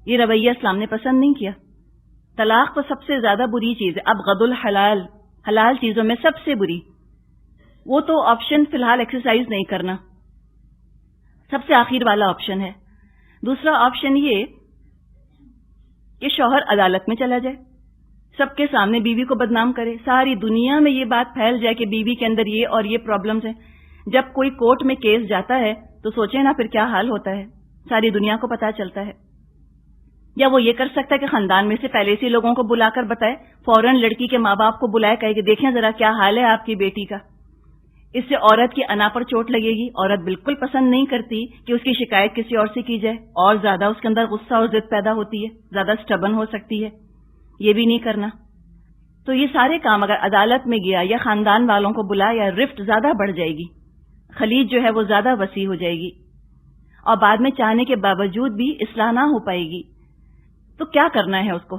یہ رویہ اسلام نے پسند نہیں کیا۔ طلاق تو سب سے زیادہ بری چیز ہے، اب غض الحلال، حلال چیزوں میں سب سے بری، وہ تو آپشن فی الحال ایکسرسائز نہیں کرنا، سب سے آخر والا آپشن ہے۔ دوسرا آپشن یہ کہ شوہر عدالت میں چلا جائے، سب کے سامنے بیوی کو بدنام کرے، ساری دنیا میں یہ بات پھیل جائے کہ بیوی کے اندر یہ اور یہ پرابلمز ہیں۔ جب کوئی کورٹ میں کیس جاتا ہے تو سوچیں نا پھر کیا حال ہوتا ہے، ساری دنیا کو پتہ چلتا ہے۔ یا وہ یہ کر سکتا ہے کہ خاندان میں سے پہلے اسی لوگوں کو بلا کر بتائے، فوراً لڑکی کے ماں باپ کو بلائے، کہے کہ دیکھیں ذرا کیا حال ہے آپ کی بیٹی کا. اس سے عورت کی انا پر چوٹ لگے گی. عورت بالکل پسند نہیں کرتی کہ اس کی شکایت کسی اور سے کی جائے، اور زیادہ اس کے اندر غصہ اور ضد پیدا ہوتی ہے، زیادہ سٹبن ہو سکتی ہے. یہ بھی نہیں کرنا. تو یہ سارے کام اگر عدالت میں گیا یا خاندان والوں کو بلایا، رفٹ زیادہ بڑھ جائے گی، خلیج جو ہے وہ زیادہ وسیع ہو جائے گی، اور بعد میں چاہنے کے باوجود بھی اصلاح نہ ہو پائے گی. تو کیا کرنا ہے اس کو؟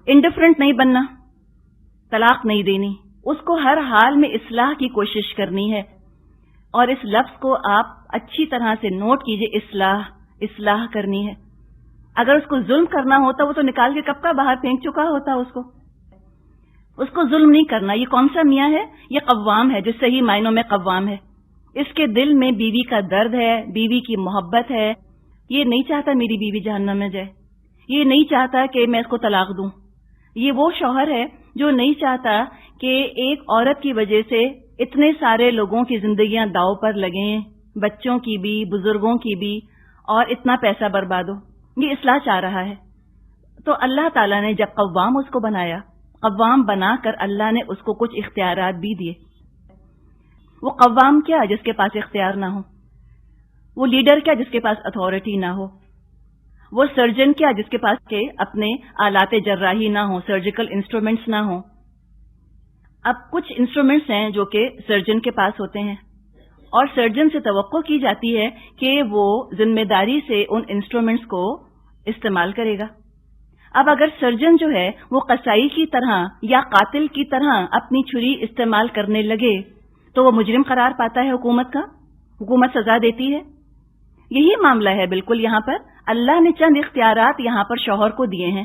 انڈیفرنٹ نہیں بننا، طلاق نہیں دینی، اس کو ہر حال میں اصلاح کی کوشش کرنی ہے. اور اس لفظ کو آپ اچھی طرح سے نوٹ کیجئے، اصلاح کرنی ہے. اگر اس کو ظلم کرنا ہوتا وہ تو نکال کے کب کا باہر پھینک چکا ہوتا. اس کو ظلم نہیں کرنا. یہ کون سا میاں ہے؟ یہ قوام ہے، جو صحیح معنوں میں قوام ہے. اس کے دل میں بیوی کا درد ہے، بیوی کی محبت ہے. یہ نہیں چاہتا میری بیوی جہنم میں جائے، یہ نہیں چاہتا کہ میں اس کو طلاق دوں. یہ وہ شوہر ہے جو نہیں چاہتا کہ ایک عورت کی وجہ سے اتنے سارے لوگوں کی زندگیاں داؤ پر لگیں، بچوں کی بھی، بزرگوں کی بھی، اور اتنا پیسہ برباد ہو. یہ اصلاح چاہ رہا ہے. تو اللہ تعالیٰ نے جب قوام اس کو بنایا، قوام بنا کر اللہ نے اس کو کچھ اختیارات بھی دیے. وہ قوام کیا جس کے پاس اختیار نہ ہو، وہ لیڈر کیا جس کے پاس اتھارٹی نہ ہو، وہ سرجن کیا جس کے پاس کے اپنے آلات جراحی نہ ہوں، سرجیکل انسٹرومنٹس نہ ہوں. اب کچھ انسٹرومنٹس ہیں جو کہ سرجن کے پاس ہوتے ہیں، اور سرجن سے توقع کی جاتی ہے کہ وہ ذمہ داری سے ان انسٹرومنٹس کو استعمال کرے گا. اب اگر سرجن جو ہے وہ قصائی کی طرح یا قاتل کی طرح اپنی چھری استعمال کرنے لگے تو وہ مجرم قرار پاتا ہے حکومت کا، حکومت سزا دیتی ہے. یہی معاملہ ہے بالکل. یہاں پر اللہ نے چند اختیارات یہاں پر شوہر کو دیے ہیں،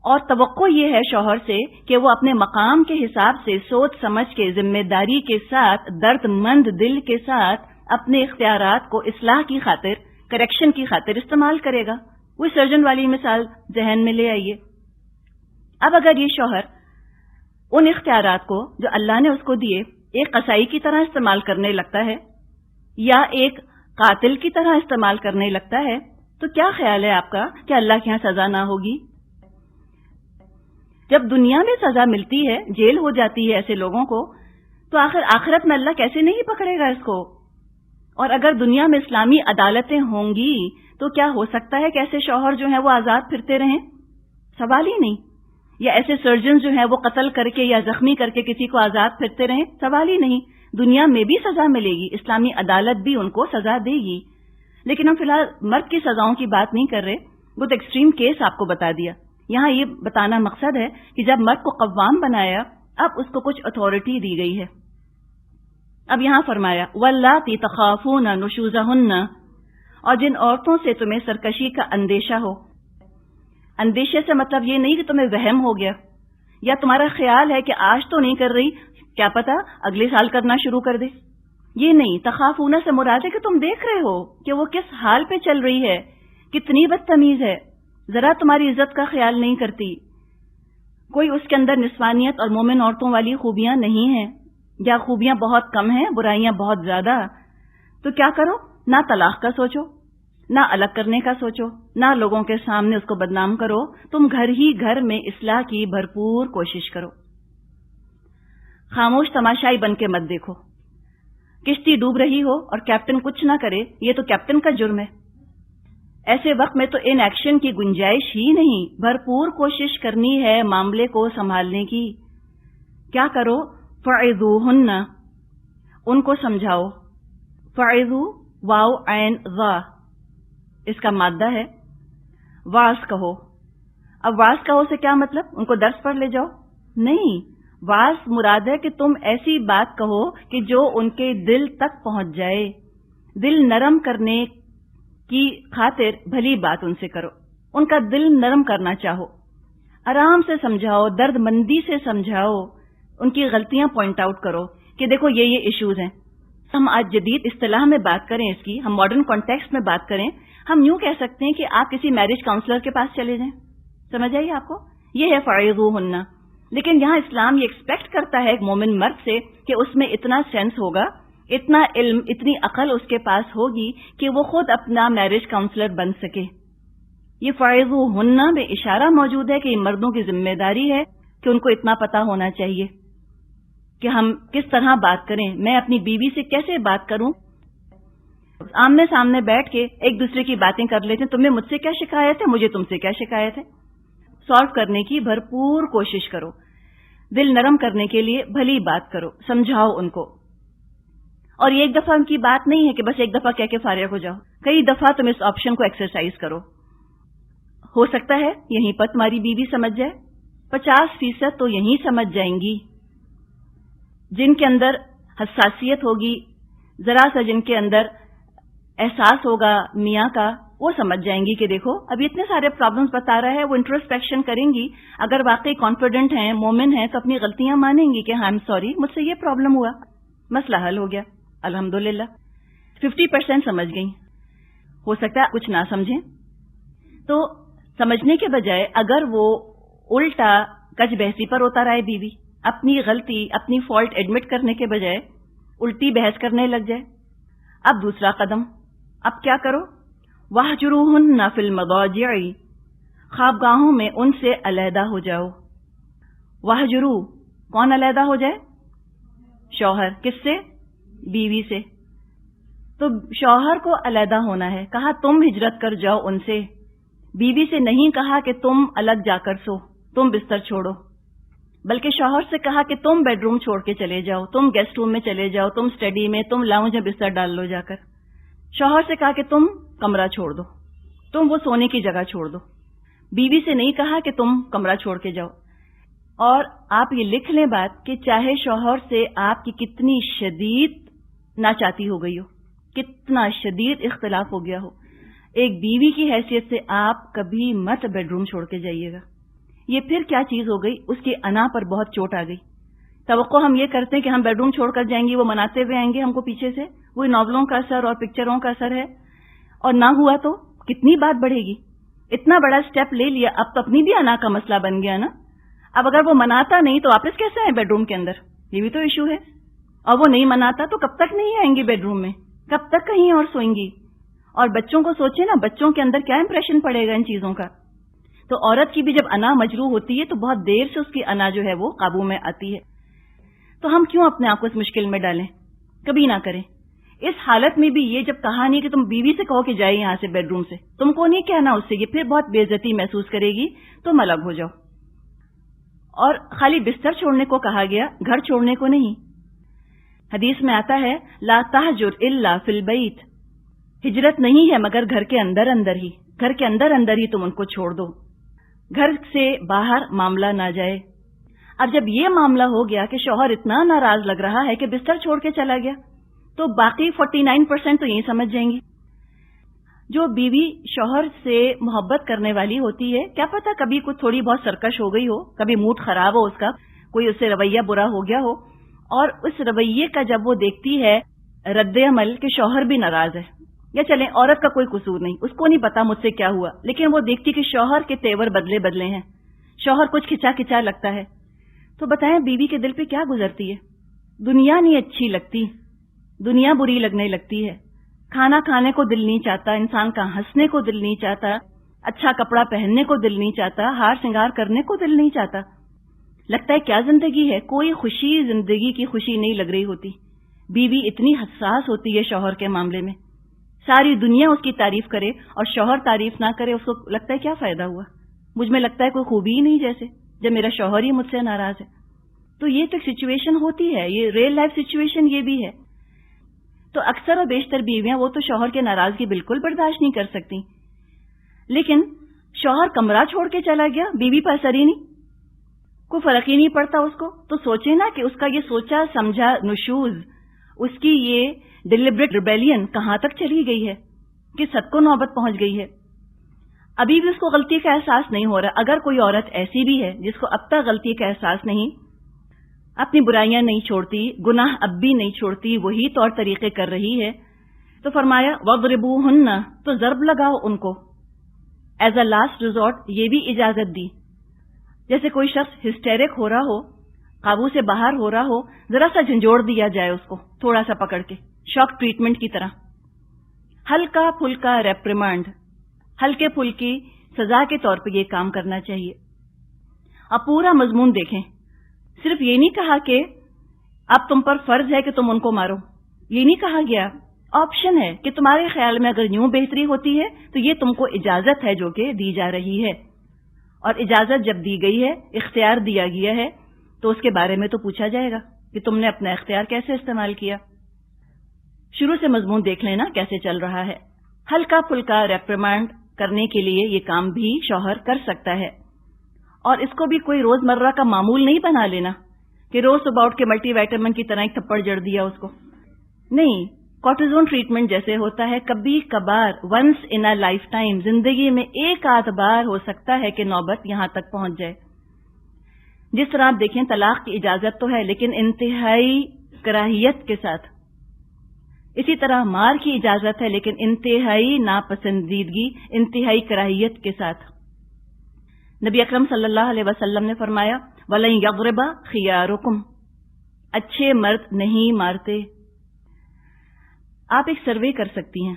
اور توقع یہ ہے شوہر سے کہ وہ اپنے مقام کے حساب سے سوچ سمجھ کے، ذمہ داری کے ساتھ، درد مند دل کے ساتھ اپنے اختیارات کو اصلاح کی خاطر، کریکشن کی خاطر استعمال کرے گا. وہ سرجن والی مثال ذہن میں لے آئیے. اب اگر یہ شوہر ان اختیارات کو جو اللہ نے اس کو دیے ایک قصائی کی طرح استعمال کرنے لگتا ہے یا ایک قاتل کی طرح استعمال کرنے لگتا ہے، تو کیا خیال ہے آپ کا کہ اللہ کے یہاں سزا نہ ہوگی؟ جب دنیا میں سزا ملتی ہے، جیل ہو جاتی ہے ایسے لوگوں کو، تو آخر آخرت میں اللہ کیسے نہیں پکڑے گا اس کو؟ اور اگر دنیا میں اسلامی عدالتیں ہوں گی تو کیا ہو سکتا ہے کہ ایسے شوہر جو ہیں وہ آزاد پھرتے رہیں؟ سوال ہی نہیں. یا ایسے سرجن جو ہیں وہ قتل کر کے یا زخمی کر کے کسی کو آزاد پھرتے رہیں؟ سوال ہی نہیں. دنیا میں بھی سزا ملے گی، اسلامی عدالت بھی ان کو سزا دے گی. لیکن ہم فی الحال مرد کی سزاؤں کی بات نہیں کر رہے. وہ تو ایکسٹریم کیس آپ کو بتا دیا. یہاں یہ بتانا مقصد ہے کہ جب مرد کو قوام بنایا، اب اس کو کچھ اتھارٹی دی گئی ہے. اب یہاں فرمایا واللاتی تخافون نشوزہن، اور جن عورتوں سے تمہیں سرکشی کا اندیشہ ہو. اندیشے سے مطلب یہ نہیں کہ تمہیں وہم ہو گیا یا تمہارا خیال ہے کہ آج تو نہیں کر رہی، کیا پتا اگلے سال کرنا شروع کر دے. یہ نہیں. تخافون سے مراد ہے کہ تم دیکھ رہے ہو کہ وہ کس حال پہ چل رہی ہے، کتنی بدتمیز ہے، ذرا تمہاری عزت کا خیال نہیں کرتی، کوئی اس کے اندر نسوانیت اور مومن عورتوں والی خوبیاں نہیں ہیں، یا خوبیاں بہت کم ہیں، برائیاں بہت زیادہ. تو کیا کرو؟ نہ طلاق کا سوچو، نہ الگ کرنے کا سوچو، نہ لوگوں کے سامنے اس کو بدنام کرو. تم گھر ہی گھر میں اصلاح کی بھرپور کوشش کرو. خاموش تماشائی بن کے مت دیکھو. کشتی ڈوب رہی ہو اور کیپٹن کچھ نہ کرے، یہ تو کیپٹن کا جرم ہے. ایسے وقت میں تو ان ایکشن کی گنجائش ہی نہیں. بھرپور کوشش کرنی ہے معاملے کو سنبھالنے کی. کیا کرو؟ فعظوہن، ان کو سمجھاؤ. فعظو واو عین ذا، اس کا مادہ ہے. واز کہو. اب واز کہو سے کیا مطلب؟ ان کو درس پر لے جاؤ؟ نہیں. واز مراد ہے کہ تم ایسی بات کہو کہ جو ان کے دل تک پہنچ جائے. دل نرم کرنے کی خاطر بھلی بات ان سے کرو. ان کا دل نرم کرنا چاہو. آرام سے سمجھاؤ، درد مندی سے سمجھاؤ. ان کی غلطیاں پوائنٹ آؤٹ کرو کہ دیکھو یہ ایشوز ہیں. ہم آج جدید اصطلاح میں بات کریں اس کی، ہم ماڈرن کانٹیکسٹ میں بات کریں، ہم یوں کہہ سکتے ہیں کہ آپ کسی میرج کاؤنسلر کے پاس چلے جائیں. سمجھ آئیے آپ کو؟ یہ ہے فعظوہن. لیکن یہاں اسلام یہ ایکسپیکٹ کرتا ہے ایک مومن مرد سے کہ اس میں اتنا سینس ہوگا، اتنا علم، اتنی عقل اس کے پاس ہوگی کہ وہ خود اپنا میرج کاؤنسلر بن سکے. یہ فَعِظُوهُنَّ میں اشارہ موجود ہے کہ یہ مردوں کی ذمہ داری ہے کہ ان کو اتنا پتا ہونا چاہیے کہ ہم کس طرح بات کریں. میں اپنی بیوی سے کیسے بات کروں؟ آمنے سامنے بیٹھ کے ایک دوسرے کی باتیں کر لیتے ہیں. تمہیں مجھ سے کیا شکایت ہے، مجھے تم سے کیا شکایت ہے. سالو کرنے کی بھرپور کوشش کرو. دل نرم کرنے کے لیے بھلی بات کرو، سمجھاؤ ان کو. اور یہ ایک دفعہ ان کی بات نہیں ہے کہ بس ایک دفعہ کہہ کے فارغ ہو جاؤ. کئی دفعہ تم اس آپشن کو ایکسرسائز کرو. ہو سکتا ہے یہیں پر تمہاری بیوی سمجھ جائے. 50% تو یہیں سمجھ جائیں گی. جن کے اندر حساسیت ہوگی، ذرا سا جن کے اندر احساس ہوگا میاں کا، وہ سمجھ جائیں گی کہ دیکھو ابھی اتنے سارے پرابلمز بتا رہا ہے. وہ انٹروسپیکشن کریں گی. اگر واقعی کانفیڈنٹ ہیں، مومن ہیں، تو اپنی غلطیاں مانیں گی کہ ہاں آئی ایم سوری، مجھ سے یہ پرابلم ہوا، مسئلہ حل ہو گیا الحمدللہ. 50% سمجھ گئی. ہو سکتا ہے کچھ نہ سمجھیں. تو سمجھنے کے بجائے اگر وہ الٹا کچ بحثی پر ہوتا رہے، بیوی اپنی غلطی، اپنی فالٹ ایڈمٹ کرنے کے بجائے الٹی بحث کرنے لگ جائے. اب دوسرا قدم، اب کیا کرو؟ وَاهْجُرُوهُنَّ فِي الْمَضَاجِعِ، خوابگاہوں میں ان سے علیحدہ ہو جاؤ. وَاهْجُرُو، کون علیحدہ ہو جائے؟ شوہر. کس سے؟ بیوی سے. تو شوہر کو علیحدہ ہونا ہے. کہا تم ہجرت کر جاؤ ان سے. بیوی سے نہیں کہا کہ تم الگ جا کر سو، تم بستر چھوڑو، بلکہ شوہر سے کہا کہ تم بیڈ روم چھوڑ کے چلے جاؤ، تم گیسٹ روم میں چلے جاؤ، تم اسٹڈی میں، تم لاؤنج میں بستر ڈال لو جا کر. شوہر سے کہا کہ تم کمرہ چھوڑ دو، تم وہ سونے کی جگہ چھوڑ دو. بیوی سے نہیں کہا کہ تم کمرہ چھوڑ کے جاؤ. اور آپ یہ لکھ لیں بات کہ چاہے شوہر سے آپ کی کتنی شدید ناچاتی ہو گئی ہو، کتنا شدید اختلاف ہو گیا ہو، ایک بیوی کی حیثیت سے آپ کبھی مت بیڈ روم چھوڑ کے جائیے گا. یہ پھر کیا چیز ہو گئی؟ اس کی انا پر بہت چوٹ آ گئی. توقع ہم یہ کرتے ہیں کہ ہم بیڈ روم چھوڑ کر جائیں گے، وہ مناتے ہوئے آئیں گے ہم کو پیچھے سے. وہی ناولوں کا اثر اور پکچروں کا اثر ہے. اور نہ ہوا تو کتنی بات بڑھے گی. اتنا بڑا سٹیپ لے لیا، اب تو اپنی بھی انا کا مسئلہ بن گیا نا. اب اگر وہ مناتا نہیں تو واپس کیسے آئیں بیڈ روم کے اندر؟ یہ بھی تو ایشو ہے. اور وہ نہیں مناتا تو کب تک نہیں آئیں گی بیڈ روم میں؟ کب تک کہیں اور سوئیں گی؟ اور بچوں کو سوچیں نا، بچوں کے اندر کیا امپریشن پڑے گا ان چیزوں کا. تو عورت کی بھی جب انا مجروح ہوتی ہے تو بہت دیر سے اس کی انا جو ہے وہ قابو میں آتی ہے. تو ہم کیوں اپنے آپ کو اس مشکل میں ڈالیں؟ کبھی نہ کریں. اس حالت میں بھی یہ جب کہا نہیں کہ تم بیوی سے کہو کہ جائے یہاں سے بیڈ روم سے، تم کو نہیں کہنا اس سے، یہ پھر بہت بے عزتی محسوس کرے گی، تم الگ ہو جاؤ. اور خالی بستر چھوڑنے کو کہا گیا، گھر چھوڑنے کو نہیں. حدیث میں آتا ہے لا تہجر الا فی البیت، ہجرت نہیں ہے مگر گھر کے اندر اندر ہی. گھر کے اندر اندر ہی تم ان کو چھوڑ دو، گھر سے باہر معاملہ نہ جائے. اب جب یہ معاملہ ہو گیا کہ شوہر اتنا ناراض لگ رہا ہے کہ بستر چھوڑ کے چلا گیا، تو باقی 49% تو یہی سمجھ جائیں گی. جو بیوی شوہر سے محبت کرنے والی ہوتی ہے، کیا پتہ کبھی کچھ تھوڑی بہت سرکش ہو گئی ہو، کبھی موڈ خراب ہو اس کا، کوئی اس سے رویہ برا ہو گیا ہو، اور اس رویے کا جب وہ دیکھتی ہے رد عمل کہ شوہر بھی ناراض ہے، یا چلیں عورت کا کوئی قصور نہیں، اس کو نہیں پتا مجھ سے کیا ہوا، لیکن وہ دیکھتی کہ شوہر کے تیور بدلے بدلے ہیں، شوہر کچھ کھچا کھچا لگتا ہے، تو بتائیں بیوی کے دل پہ کیا گزرتی ہے؟ دنیا نہیں اچھی لگتی، دنیا بری لگنے لگتی ہے. کھانا کھانے کو دل نہیں چاہتا، انسان کا ہنسنے کو دل نہیں چاہتا، اچھا کپڑا پہننے کو دل نہیں چاہتا، ہار سنگار کرنے کو دل نہیں چاہتا. لگتا ہے کیا زندگی ہے، کوئی خوشی زندگی کی خوشی نہیں لگ رہی ہوتی. بیوی اتنی حساس ہوتی ہے شوہر کے معاملے میں، ساری دنیا اس کی تعریف کرے اور شوہر تعریف نہ کرے، اس کو لگتا ہے کیا فائدہ ہوا، مجھ میں لگتا ہے کوئی خوبی ہی نہیں جیسے، جب میرا شوہر ہی مجھ سے ناراض ہے. تو یہ تو سچویشن ہوتی ہے، یہ ریئل لائف سچویشن یہ بھی ہے. تو اکثر اور بیشتر بیویاں وہ تو شوہر کے ناراضگی بالکل برداشت نہیں کر سکتی، لیکن شوہر کمرہ چھوڑ کے چلا گیا، بیوی پر اثر ہی نہیں، کوئی فرق ہی نہیں پڑتا اس کو. تو سوچے نا کہ اس کا یہ سوچا سمجھا نشوز، اس کی یہ ڈیلیبریٹ ریبیلین کہاں تک چلی گئی ہے، کس حد کو نوبت پہنچ گئی ہے. ابھی بھی اس کو غلطی کا احساس نہیں ہو رہا. اگر کوئی عورت ایسی بھی ہے جس کو اب تک غلطی کا احساس نہیں، اپنی برائیاں نہیں چھوڑتی، گناہ اب بھی نہیں چھوڑتی، وہی طور طریقے کر رہی ہے، تو فرمایا وَاضْرِبُوهُنَّ، تو ضرب لگاؤ ان کو. ایز اے لاسٹ ریزورٹ یہ بھی اجازت دی. جیسے کوئی شخص ہسٹیرک ہو رہا ہو، قابو سے باہر ہو رہا ہو، ذرا سا جھنجھوڑ دیا جائے اس کو، تھوڑا سا پکڑ کے، شاک ٹریٹمنٹ کی طرح. ہلکا پھلکا ریپریمانڈ، ہلکے پھلکی سزا کے طور پہ یہ کام کرنا چاہیے۔ اب پورا مضمون دیکھیں، صرف یہ نہیں کہا کہ اب تم پر فرض ہے کہ تم ان کو مارو، یہ نہیں کہا گیا، آپشن ہے کہ تمہارے خیال میں اگر یوں بہتری ہوتی ہے تو یہ تم کو اجازت ہے جو کہ دی جا رہی ہے، اور اجازت جب دی گئی ہے، اختیار دیا گیا ہے، تو اس کے بارے میں تو پوچھا جائے گا کہ تم نے اپنا اختیار کیسے استعمال کیا۔ شروع سے مضمون دیکھ لینا کیسے چل رہا ہے۔ ہلکا پھلکا ریپریمانڈ کرنے کے لیے یہ کام بھی شوہر کر سکتا ہے، اور اس کو بھی کوئی روزمرہ کا معمول نہیں بنا لینا کہ روز صبح اٹھ کے ملٹی وائٹامن کی طرح ایک تھپڑ جڑ دیا اس کو، نہیں۔ کارٹیزون ٹریٹمنٹ جیسے ہوتا ہے، کبھی کبھار، once in a lifetime, زندگی میں ایک آدھ بار ہو سکتا ہے کہ نوبت یہاں تک پہنچ جائے۔ جس طرح آپ دیکھیں طلاق کی اجازت تو ہے لیکن انتہائی کراہیت کے ساتھ، اسی طرح مار کی اجازت ہے لیکن انتہائی ناپسندیدگی، انتہائی کراہیت کے ساتھ۔ نبی اکرم صلی اللہ علیہ وسلم نے فرمایا وَلَن يَضْرِبَ خِيَارُكُمْ، اچھے مرد نہیں مارتے۔ آپ ایک سروے کر سکتی ہیں،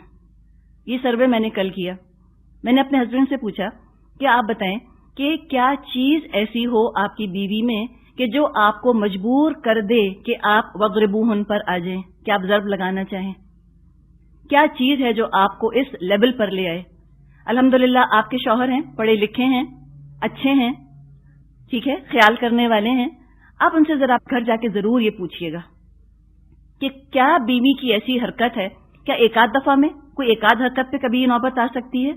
یہ سروے میں نے کل کیا۔ میں نے اپنے ہسبینڈ سے پوچھا کہ آپ بتائیں کہ کیا چیز ایسی ہو آپ کی بیوی میں کہ جو آپ کو مجبور کر دے کہ آپ وَضْرِبُوهُن پر آ جائیں، کہ آپ ضرب لگانا چاہیں؟ کیا چیز ہے جو آپ کو اس لیول پر لے آئے؟ الحمدللہ آپ کے شوہر ہیں، پڑھے لکھے ہیں، اچھے ہیں، ٹھیک ہے، خیال کرنے والے ہیں۔ آپ ان سے ذرا گھر جا کے ضرور یہ پوچھیے گا کہ کیا بیوی کی ایسی حرکت ہے، کیا ایک آدھ دفعہ میں کوئی ایک آدھ حرکت پہ کبھی یہ نوبت آ سکتی ہے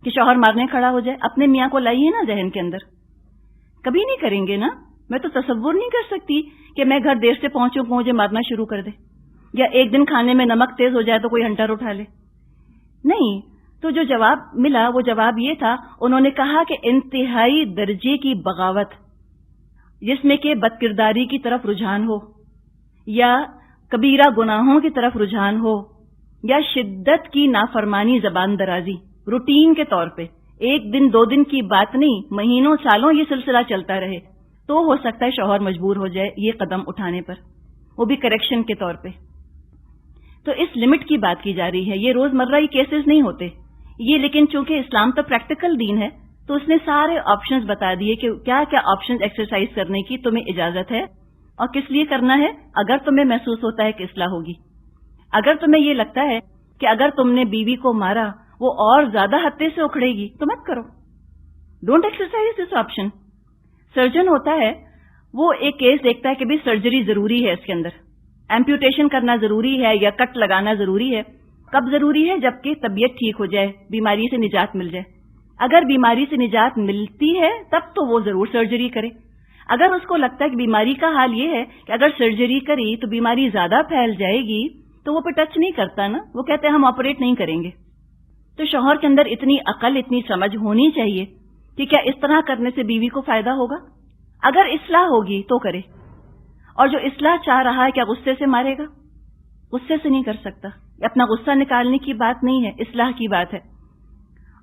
کہ شوہر مارنے کھڑا ہو جائے؟ اپنے میاں کو لائیے نا ذہن کے اندر، کبھی نہیں کریں گے نا۔ میں تو تصور نہیں کر سکتی کہ میں گھر دیر سے پہنچوں کو مجھے مارنا شروع کر دے، یا ایک دن کھانے میں نمک تیز ہو جائے تو کوئی ہنٹر اٹھا لے، نہیں۔ تو جو جواب ملا وہ جواب یہ تھا، انہوں نے کہا کہ انتہائی درجے کی بغاوت، جس میں کہ بد کرداری کی طرف رجحان ہو، یا کبیرہ گناہوں کی طرف رجحان ہو، یا شدت کی نافرمانی، زبان درازی، روٹین کے طور پہ، ایک دن دو دن کی بات نہیں، مہینوں سالوں یہ سلسلہ چلتا رہے، تو ہو سکتا ہے شوہر مجبور ہو جائے یہ قدم اٹھانے پر، وہ بھی کریکشن کے طور پہ۔ تو اس لمٹ کی بات کی جا رہی ہے، یہ روزمرہ ہی کیسز نہیں ہوتے یہ، لیکن چونکہ اسلام تو پریکٹیکل دین ہے تو اس نے سارے آپشنز بتا دیے کہ کیا کیا آپشنز ایکسرسائز کرنے کی تمہیں اجازت ہے اور کس لیے کرنا ہے۔ اگر تمہیں محسوس ہوتا ہے کہ اصلاح ہوگی، اگر تمہیں یہ لگتا ہے کہ اگر تم نے بیوی کو مارا وہ اور زیادہ ہتے سے اکھڑے گی تو مت کرو، don't exercise this option. Surgeon ہوتا ہے وہ ایک کیس دیکھتا ہے کہ بھی سرجری ضروری ہے، اس کے اندر ایمپیوٹیشن کرنا ضروری ہے یا کٹ لگانا ضروری ہے۔ کب ضروری ہے؟ جبکہ طبیعت ٹھیک ہو جائے، بیماری سے نجات مل جائے۔ اگر بیماری سے نجات ملتی ہے تب تو وہ ضرور سرجری کرے۔ اگر اس کو لگتا ہے کہ بیماری کا حال یہ ہے کہ اگر سرجری کری تو بیماری زیادہ پھیل جائے گی تو وہ پہ ٹچ نہیں کرتا نا، وہ کہتے ہیں ہم آپریٹ نہیں کریں گے۔ تو شوہر کے اندر اتنی عقل، اتنی سمجھ ہونی چاہیے کہ کیا اس طرح کرنے سے بیوی کو فائدہ ہوگا؟ اگر اصلاح ہوگی تو کرے، اور جو اصلاح چاہ رہا ہے کیا غصے سے مارے گا؟ غصے سے نہیں کر سکتا، اپنا غصہ نکالنے کی بات نہیں ہے، اصلاح کی بات ہے۔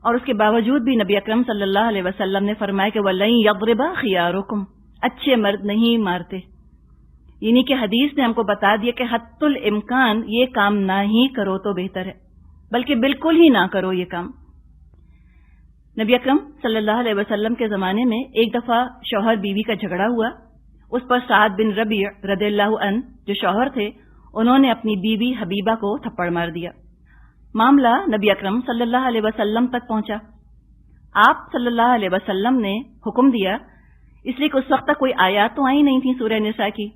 اور اس کے باوجود بھی نبی اکرم صلی اللہ علیہ وسلم نے فرمایا کہ وَلَن يَضْرِبَ خِيَارُكُمْ، اچھے مرد نہیں مارتے، یعنی کہ حدیث نے ہم کو بتا دیا کہ حتی الامکان یہ کام نہ ہی کرو تو بہتر ہے، بلکہ بالکل ہی نہ کرو یہ کام۔ نبی اکرم صلی اللہ علیہ وسلم کے زمانے میں ایک دفعہ شوہر بیوی کا جھگڑا ہوا، اس پر سعد بن ربیع رضی اللہ عنہ جو شوہر تھے انہوں نے اپنی بیوی حبیبہ کو تھپڑ مار دیا۔ معاملہ نبی اکرم صلی اللہ علیہ وسلم تک پہنچا۔ آپ صلی اللہ علیہ وسلم نے حکم دیا، اس لیے کہ اس وقت تک کوئی آیات تو آئی نہیں تھی سورہ نساء کی،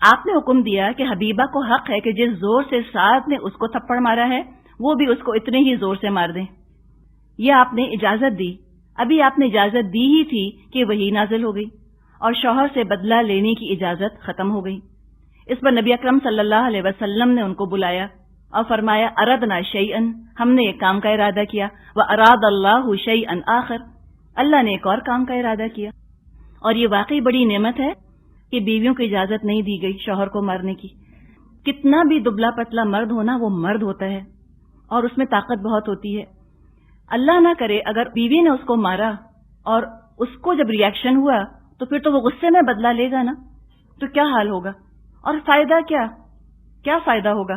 آپ نے حکم دیا کہ حبیبہ کو حق ہے کہ جس زور سے سعد نے اس کو تھپڑ مارا ہے وہ بھی اس کو اتنے ہی زور سے مار دیں۔ یہ آپ نے اجازت دی، ابھی آپ نے اجازت دی ہی تھی کہ وحی نازل ہو گئی اور شوہر سے بدلہ لینے کی اجازت ختم ہو گئی۔ اس پر نبی اکرم صلی اللہ علیہ وسلم نے ان کو بلایا اور فرمایا اردنا شیئن، ہم نے ایک کام کا ارادہ کیا، واراد اللہ شیئن آخر، اللہ نے ایک اور کام کا ارادہ کیا۔ اور یہ واقعی بڑی نعمت ہے کہ بیویوں کو اجازت نہیں دی گئی شوہر کو مارنے کی۔ کتنا بھی دبلا پتلا مرد ہونا وہ مرد ہوتا ہے اور اس میں طاقت بہت ہوتی ہے۔ اللہ نہ کرے اگر بیوی نے اس کو مارا اور اس کو جب ریاکشن ہوا تو پھر تو وہ غصے میں بدلہ لے گا نا، تو کیا حال ہوگا؟ اور فائدہ کیا فائدہ ہوگا؟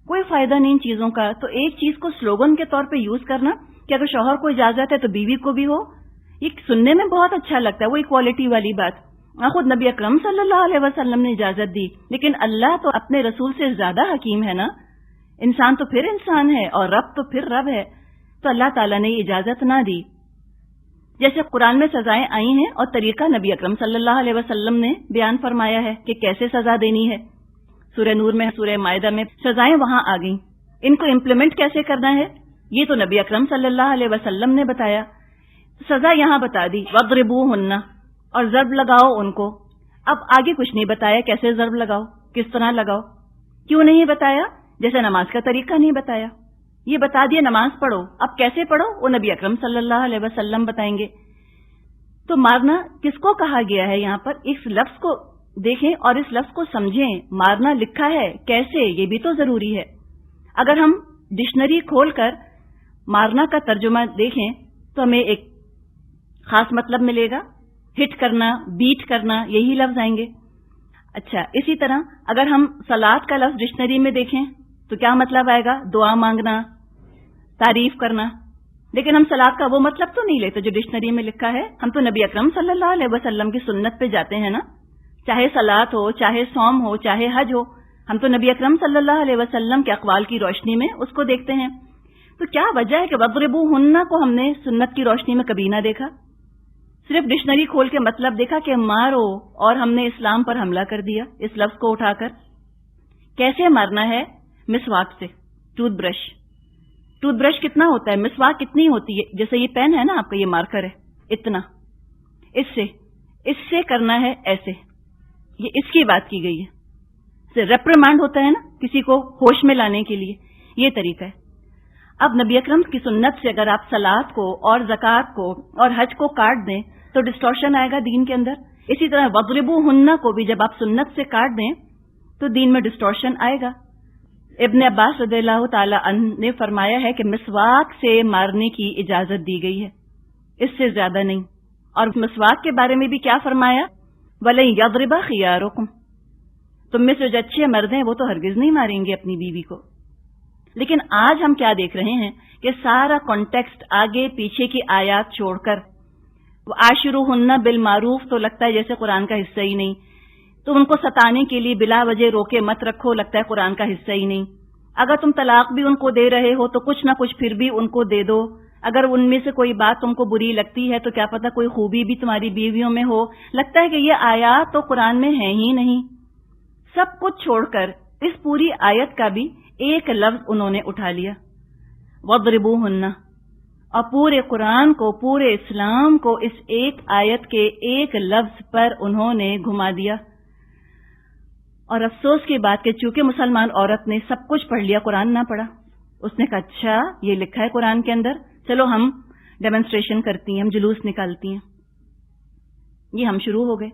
کوئی فائدہ نہیں ان چیزوں کا۔ تو ایک چیز کو سلوگن کے طور پہ یوز کرنا کہ اگر شوہر کو اجازت ہے تو بیوی کو بھی ہو. یہ سننے میں بہت اچھا لگتا ہے, وہ اکوالٹی والی بات. خود نبی اکرم صلی اللہ علیہ وسلم نے اجازت دی, لیکن اللہ تو اپنے رسول سے زیادہ حکیم ہے نا. انسان تو پھر انسان ہے اور رب تو پھر رب ہے, تو اللہ تعالیٰ نے یہ اجازت نہ دی. جیسے قرآن میں سزائیں آئی ہیں اور طریقہ نبی اکرم صلی اللہ علیہ وسلم نے بیان فرمایا ہے کہ کیسے سزا دینی ہے. سورہ نور میں, سورہ مائدہ میں سزائیں وہاں آ گئیں. ان کو امپلیمنٹ کیسے کرنا ہے یہ تو نبی اکرم صلی اللہ علیہ وسلم نے بتایا. سزا یہاں بتا دی, وَاضْرِبُوهُنَّ, اور ضرب لگاؤ ان کو. اب آگے کچھ نہیں بتایا کیسے ضرب لگاؤ, کس طرح لگاؤ. کیوں نہیں بتایا؟ جیسے نماز کا طریقہ نہیں بتایا, یہ بتا دیا نماز پڑھو. اب کیسے پڑھو وہ نبی اکرم صلی اللہ علیہ وسلم بتائیں گے. تو مارنا کس کو کہا گیا ہے یہاں پر, اس لفظ کو دیکھیں اور اس لفظ کو سمجھیں. مارنا لکھا ہے کیسے, یہ بھی تو ضروری ہے. اگر ہم ڈکشنری کھول کر مارنا کا ترجمہ دیکھیں تو ہمیں ایک خاص مطلب ملے گا. ہٹ کرنا, بیٹ کرنا, یہی لفظ آئیں گے. اچھا, اسی طرح اگر ہم صلات کا لفظ ڈکشنری میں دیکھیں تو کیا مطلب آئے گا؟ دعا مانگنا, تعریف کرنا. لیکن ہم صلات کا وہ مطلب تو نہیں لیتے جو ڈکشنری میں لکھا ہے. ہم تو نبی اکرم صلی اللہ علیہ وسلم کی سنت پہ جاتے ہیں نا. چاہے صلات ہو, چاہے صوم ہو, چاہے حج ہو, ہم تو نبی اکرم صلی اللہ علیہ وسلم کے اقوال کی روشنی میں اس کو دیکھتے ہیں. تو کیا وجہ ہے کہ وَاضْرِبُوهُنَّ کو ہم نے سنت کی روشنی میں کبھی نہ دیکھا؟ صرف ڈکشنری کھول کے مطلب دیکھا کہ مارو, اور ہم نے اسلام پر حملہ کر دیا اس لفظ کو اٹھا کر. کیسے مارنا ہے؟ مسواک سے. ٹوتھ برش, ٹوتھ برش کتنا ہوتا ہے, مسواک کتنی ہوتی ہے؟ جیسے یہ پین ہے نا آپ کا, یہ مارکر ہے اتنا, اس سے کرنا ہے ایسے. یہ اس کی بات کی گئی ہے. ریپریمانڈ ہوتا ہے نا کسی کو ہوش میں لانے کے لیے, یہ طریقہ ہے. اب نبی اکرم کی سنت سے اگر آپ صلات کو اور زکوٰۃ کو اور حج کو کاٹ دیں تو ڈسٹورشن آئے گا دین کے اندر. اسی طرح وَاضْرِبُوهُنَّ کو بھی جب آپ سنت سے کاٹ دیں تو دین میں ڈسٹورشن آئے گا. ابن عباس رضی اللہ تعالی عنہ نے فرمایا ہے کہ مسواک سے مارنے کی اجازت دی گئی ہے, اس سے زیادہ نہیں. اور مسواک کے بارے میں بھی کیا فرمایا؟ وَلَن يَضْرِبَ خِيَارُكُمْ, تم میں سے جو اچھے مرد ہیں وہ تو ہرگز نہیں ماریں گے اپنی بیوی کو. لیکن آج ہم کیا دیکھ رہے ہیں کہ سارا کانٹیکسٹ آگے پیچھے کی آیات چھوڑ کر وَعَاشِرُوهُنَّ بِالْمَعْرُوفِ تو لگتا ہے جیسے قرآن کا حصہ ہی نہیں. تو ان کو ستانے کے لیے بلا وجہ روکے مت رکھو, لگتا ہے قرآن کا حصہ ہی نہیں. اگر تم طلاق بھی ان کو دے رہے ہو تو کچھ نہ کچھ پھر بھی ان کو دے دو. اگر ان میں سے کوئی بات تم کو بری لگتی ہے تو کیا پتہ کوئی خوبی بھی تمہاری بیویوں میں ہو. لگتا ہے کہ یہ آیات تو قرآن میں ہیں ہی نہیں. سب کچھ چھوڑ کر اس پوری آیت کا بھی ایک لفظ انہوں نے اٹھا لیا, وَاضْرِبُوهُنَّ, اور پورے قرآن کو, پورے اسلام کو اس ایک آیت کے ایک لفظ پر انہوں نے گھما دیا. اور افسوس کی بات کہ چونکہ مسلمان عورت نے سب کچھ پڑھ لیا, قرآن نہ پڑھا. اس نے کہا اچھا یہ لکھا ہے قرآن کے اندر, چلو ہم ڈیمونسٹریشن کرتی ہیں, ہم جلوس نکالتی ہیں. یہ ہم شروع ہو گئے.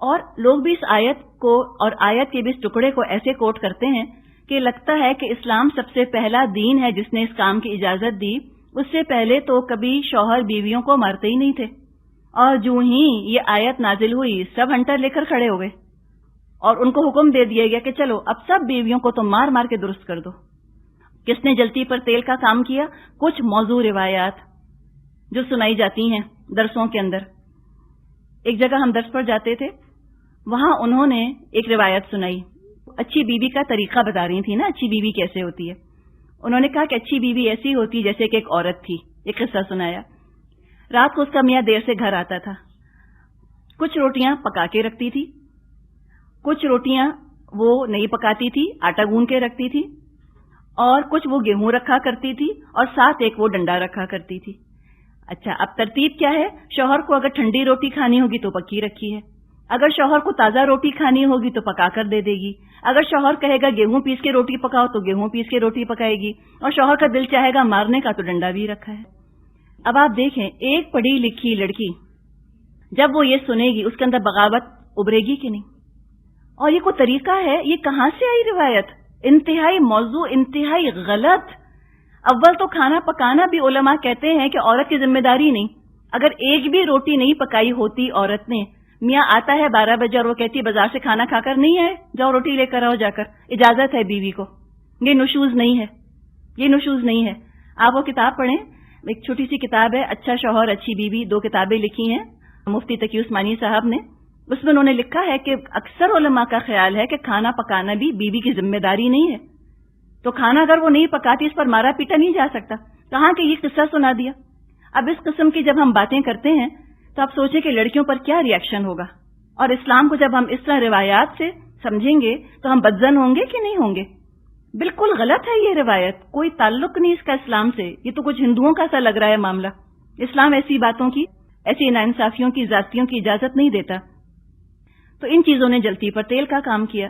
اور لوگ بھی اس آیت کو اور آیت کے بھی اس ٹکڑے کو ایسے کوٹ کرتے ہیں کہ لگتا ہے کہ اسلام سب سے پہلا دین ہے جس نے اس کام کی اجازت دی. اس سے پہلے تو کبھی شوہر بیویوں کو مارتے ہی نہیں تھے, اور جو ہی یہ آیت نازل ہوئی سب ہنٹر لے کر کھڑے ہو گئے اور ان کو حکم دے دیا گیا کہ چلو اب سب بیویوں کو تو مار مار کے درست کر دو. کس نے جلتی پر تیل کا کام کیا؟ کچھ موضوع روایات جو سنائی جاتی ہیں درسوں کے اندر. ایک جگہ ہم درس پر جاتے تھے, وہاں انہوں نے ایک روایت سنائی. اچھی بیوی کا طریقہ بتا رہی تھی نا, اچھی بیوی کیسے ہوتی ہے. انہوں نے کہا کہ اچھی بیوی ایسی ہوتی جیسے کہ ایک عورت تھی. ایک قصہ سنایا. رات کو اس کا میاں دیر سے گھر آتا تھا. کچھ روٹیاں پکا کے رکھتی تھی, کچھ روٹیاں وہ نہیں پکاتی تھی, آٹا گون کے رکھتی تھی, اور کچھ وہ گیہوں رکھا کرتی تھی, اور ساتھ ایک وہ ڈنڈا رکھا کرتی تھی. اچھا, اب ترتیب کیا ہے؟ شوہر کو اگر ٹھنڈی روٹی کھانی ہوگی تو پکی رکھی ہے, اگر شوہر کو تازہ روٹی کھانی ہوگی تو پکا کر دے دے گی, اگر شوہر کہے گا گیہوں پیس کے روٹی پکاؤ تو گیہوں پیس کے روٹی پکائے گی, اور شوہر کا دل چاہے گا مارنے کا تو ڈنڈا بھی رکھا ہے. اب آپ دیکھیں ایک پڑھی لکھی لڑکی جب وہ یہ سنے گی اس کے اندر بغاوت ابھرے گی کہ نہیں؟ اور یہ کوئی طریقہ ہے؟ یہ کہاں سے آئی روایت؟ انتہائی موضوع, انتہائی غلط. اول تو کھانا پکانا بھی علماء کہتے ہیں کہ عورت کی ذمہ داری نہیں. اگر ایک بھی روٹی نہیں پکائی ہوتی عورت نے, میاں آتا ہے 12 بجے اور وہ کہتی ہے بازار سے کھانا کھا کر نہیں آئے, جاؤ روٹی لے کر آؤ جا کر, اجازت ہے بیوی کو. یہ نشوز نہیں ہے, یہ نشوز نہیں ہے. آپ وہ کتاب پڑھیں، ایک چھوٹی سی کتاب ہے اچھا شوہر اچھی بیوی، 2 کتابیں لکھی ہیں مفتی تقی عثمانی صاحب نے. اس میں انہوں نے لکھا ہے کہ اکثر علماء کا خیال ہے کہ کھانا پکانا بھی بیوی کی ذمہ داری نہیں ہے. تو کھانا اگر وہ نہیں پکاتی اس پر مارا پیٹا نہیں جا سکتا. کہاں کہ یہ قصہ سنا دیا. اب اس قسم کی جب ہم باتیں کرتے ہیں تو آپ سوچیں کہ لڑکیوں پر کیا ری ایکشن ہوگا. اور اسلام کو جب ہم اس طرح روایات سے سمجھیں گے تو ہم بدزن ہوں گے کہ نہیں ہوں گے؟ بالکل غلط ہے یہ روایت، کوئی تعلق نہیں اس کا اسلام سے. یہ تو کچھ ہندوؤں کا سا لگ رہا ہے معاملہ. اسلام ایسی باتوں کی، ایسی ناانصافیوں کی، زیادتیوں کی اجازت نہیں دیتا. تو ان چیزوں نے جلتی پر تیل کا کام کیا.